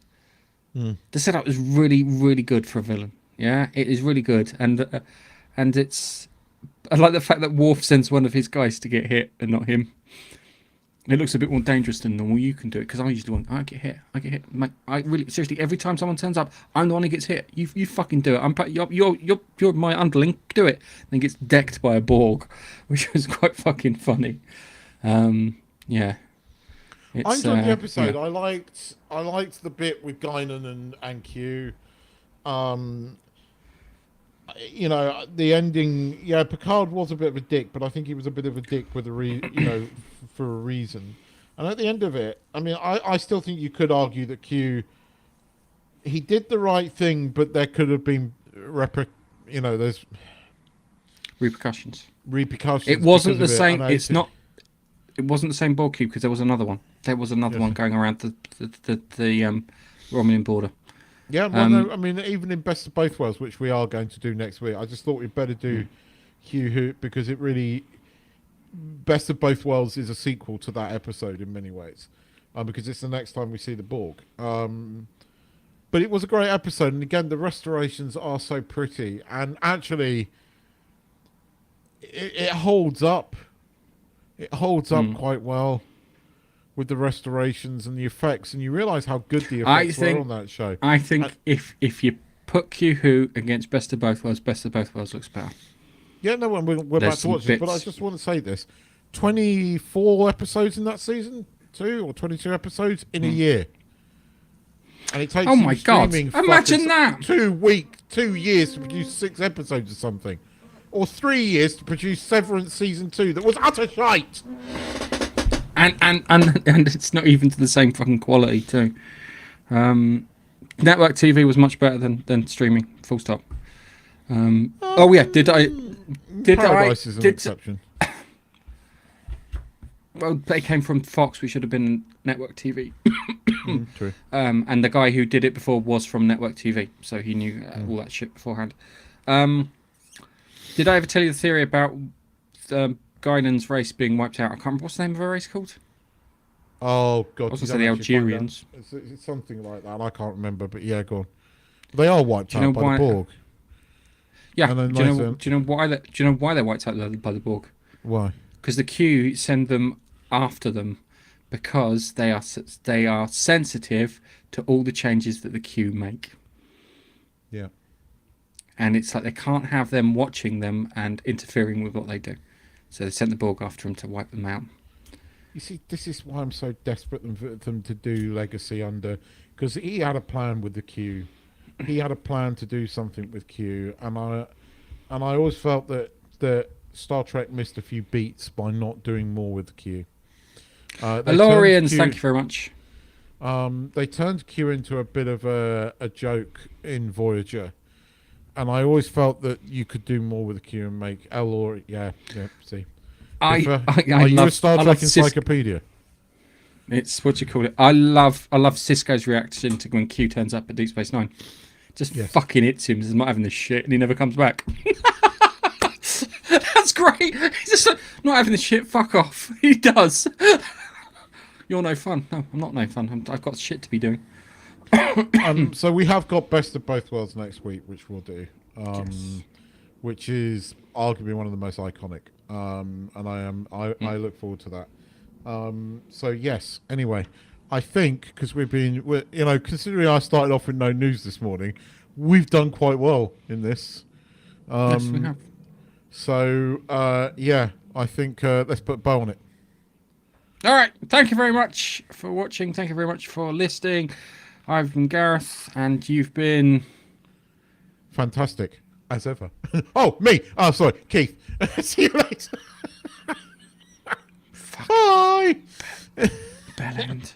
The setup is really, really good for a villain. Yeah, it is really good, and it's. I like the fact that Worf sends one of his guys to get hit and not him. It looks a bit more dangerous than normal. You can do it, because I usually want. I get hit. Mate, I really, seriously, every time someone turns up, I'm the one who gets hit. You fucking do it. You're my underling. Do it. Then gets decked by a Borg, which was quite fucking funny. Yeah. I enjoyed the episode. Yeah. I liked the bit with Guinan and Q. You know, the ending. Yeah, Picard was a bit of a dick, but I think he was a bit of a dick with for a reason. And at the end of it, I mean, I still think you could argue that Q, he did the right thing, but there could have been there's repercussions. It wasn't the same. It's not. It wasn't the same Borg cube, because there was another one. There was another one going around the Romulan border. Yeah, well, no, I mean, even in Best of Both Worlds, which we are going to do next week, I just thought we'd better do Hugh Who, because it really, Best of Both Worlds is a sequel to that episode in many ways, because it's the next time we see the Borg. But it was a great episode, and again, the restorations are so pretty, and actually, it holds up. It holds up quite well with the restorations and the effects, and you realise how good the effects were on that show. I think if you Put Q Who against Best of Both Worlds. Best of Both Worlds looks better. Yeah, no, we're about to watch this, but I just want to say this: 24 episodes in that season, 22 episodes in a year, and it takes. Oh my god! Imagine that! 2 years to produce 6 episodes or something, or 3 years to produce Severance season 2 that was utter shite. And it's not even to the same fucking quality too. Network TV was much better than streaming. Full stop. Oh yeah, Paradise is an exception. Well, they came from Fox, which should have been network TV. True. And the guy who did it before was from network TV, so he knew all that shit beforehand. Did I ever tell you the theory about Guinan's race being wiped out? I can't remember what's the name of her race called. Oh god, I was going to say the Algerians. It's something like that. I can't remember, but yeah, go on. They are wiped out by the Borg. Yeah. Do you know why they're wiped out by the Borg? Why? Because the Q send them after them because they are sensitive to all the changes that the Q make. Yeah. And it's like they can't have them watching them and interfering with what they do. So they sent the Borg after them to wipe them out. You see, this is why I'm so desperate for them to do Legacy under, because he had a plan with the Q. He had a plan to do something with Q, and I always felt that Star Trek missed a few beats by not doing more with the Q. Alorians, thank you very much. They turned Q into a bit of a joke in Voyager, and I always felt that you could do more with the Q and make Elor. Yeah. See. Are you a Star Trek encyclopedia? It's what you call it. I love Cisco's reaction to when Q turns up at Deep Space Nine. Just fucking hits him. He's not having this shit, and he never comes back. That's great. He's just like, not having this shit. Fuck off. He does. You're no fun. No, I'm not no fun. I've got shit to be doing. So we have got Best of Both Worlds next week, which we'll do. Which is arguably one of the most iconic. And I look forward to that. So yes. Anyway, I think because considering I started off with no news this morning, we've done quite well in this. Yes, we have. So yeah, I think let's put a bow on it. All right. Thank you very much for watching. Thank you very much for listening. I've been Gareth, and you've been fantastic as ever. Oh, me. Oh, sorry, Keith. See you later. Bye. Bell end.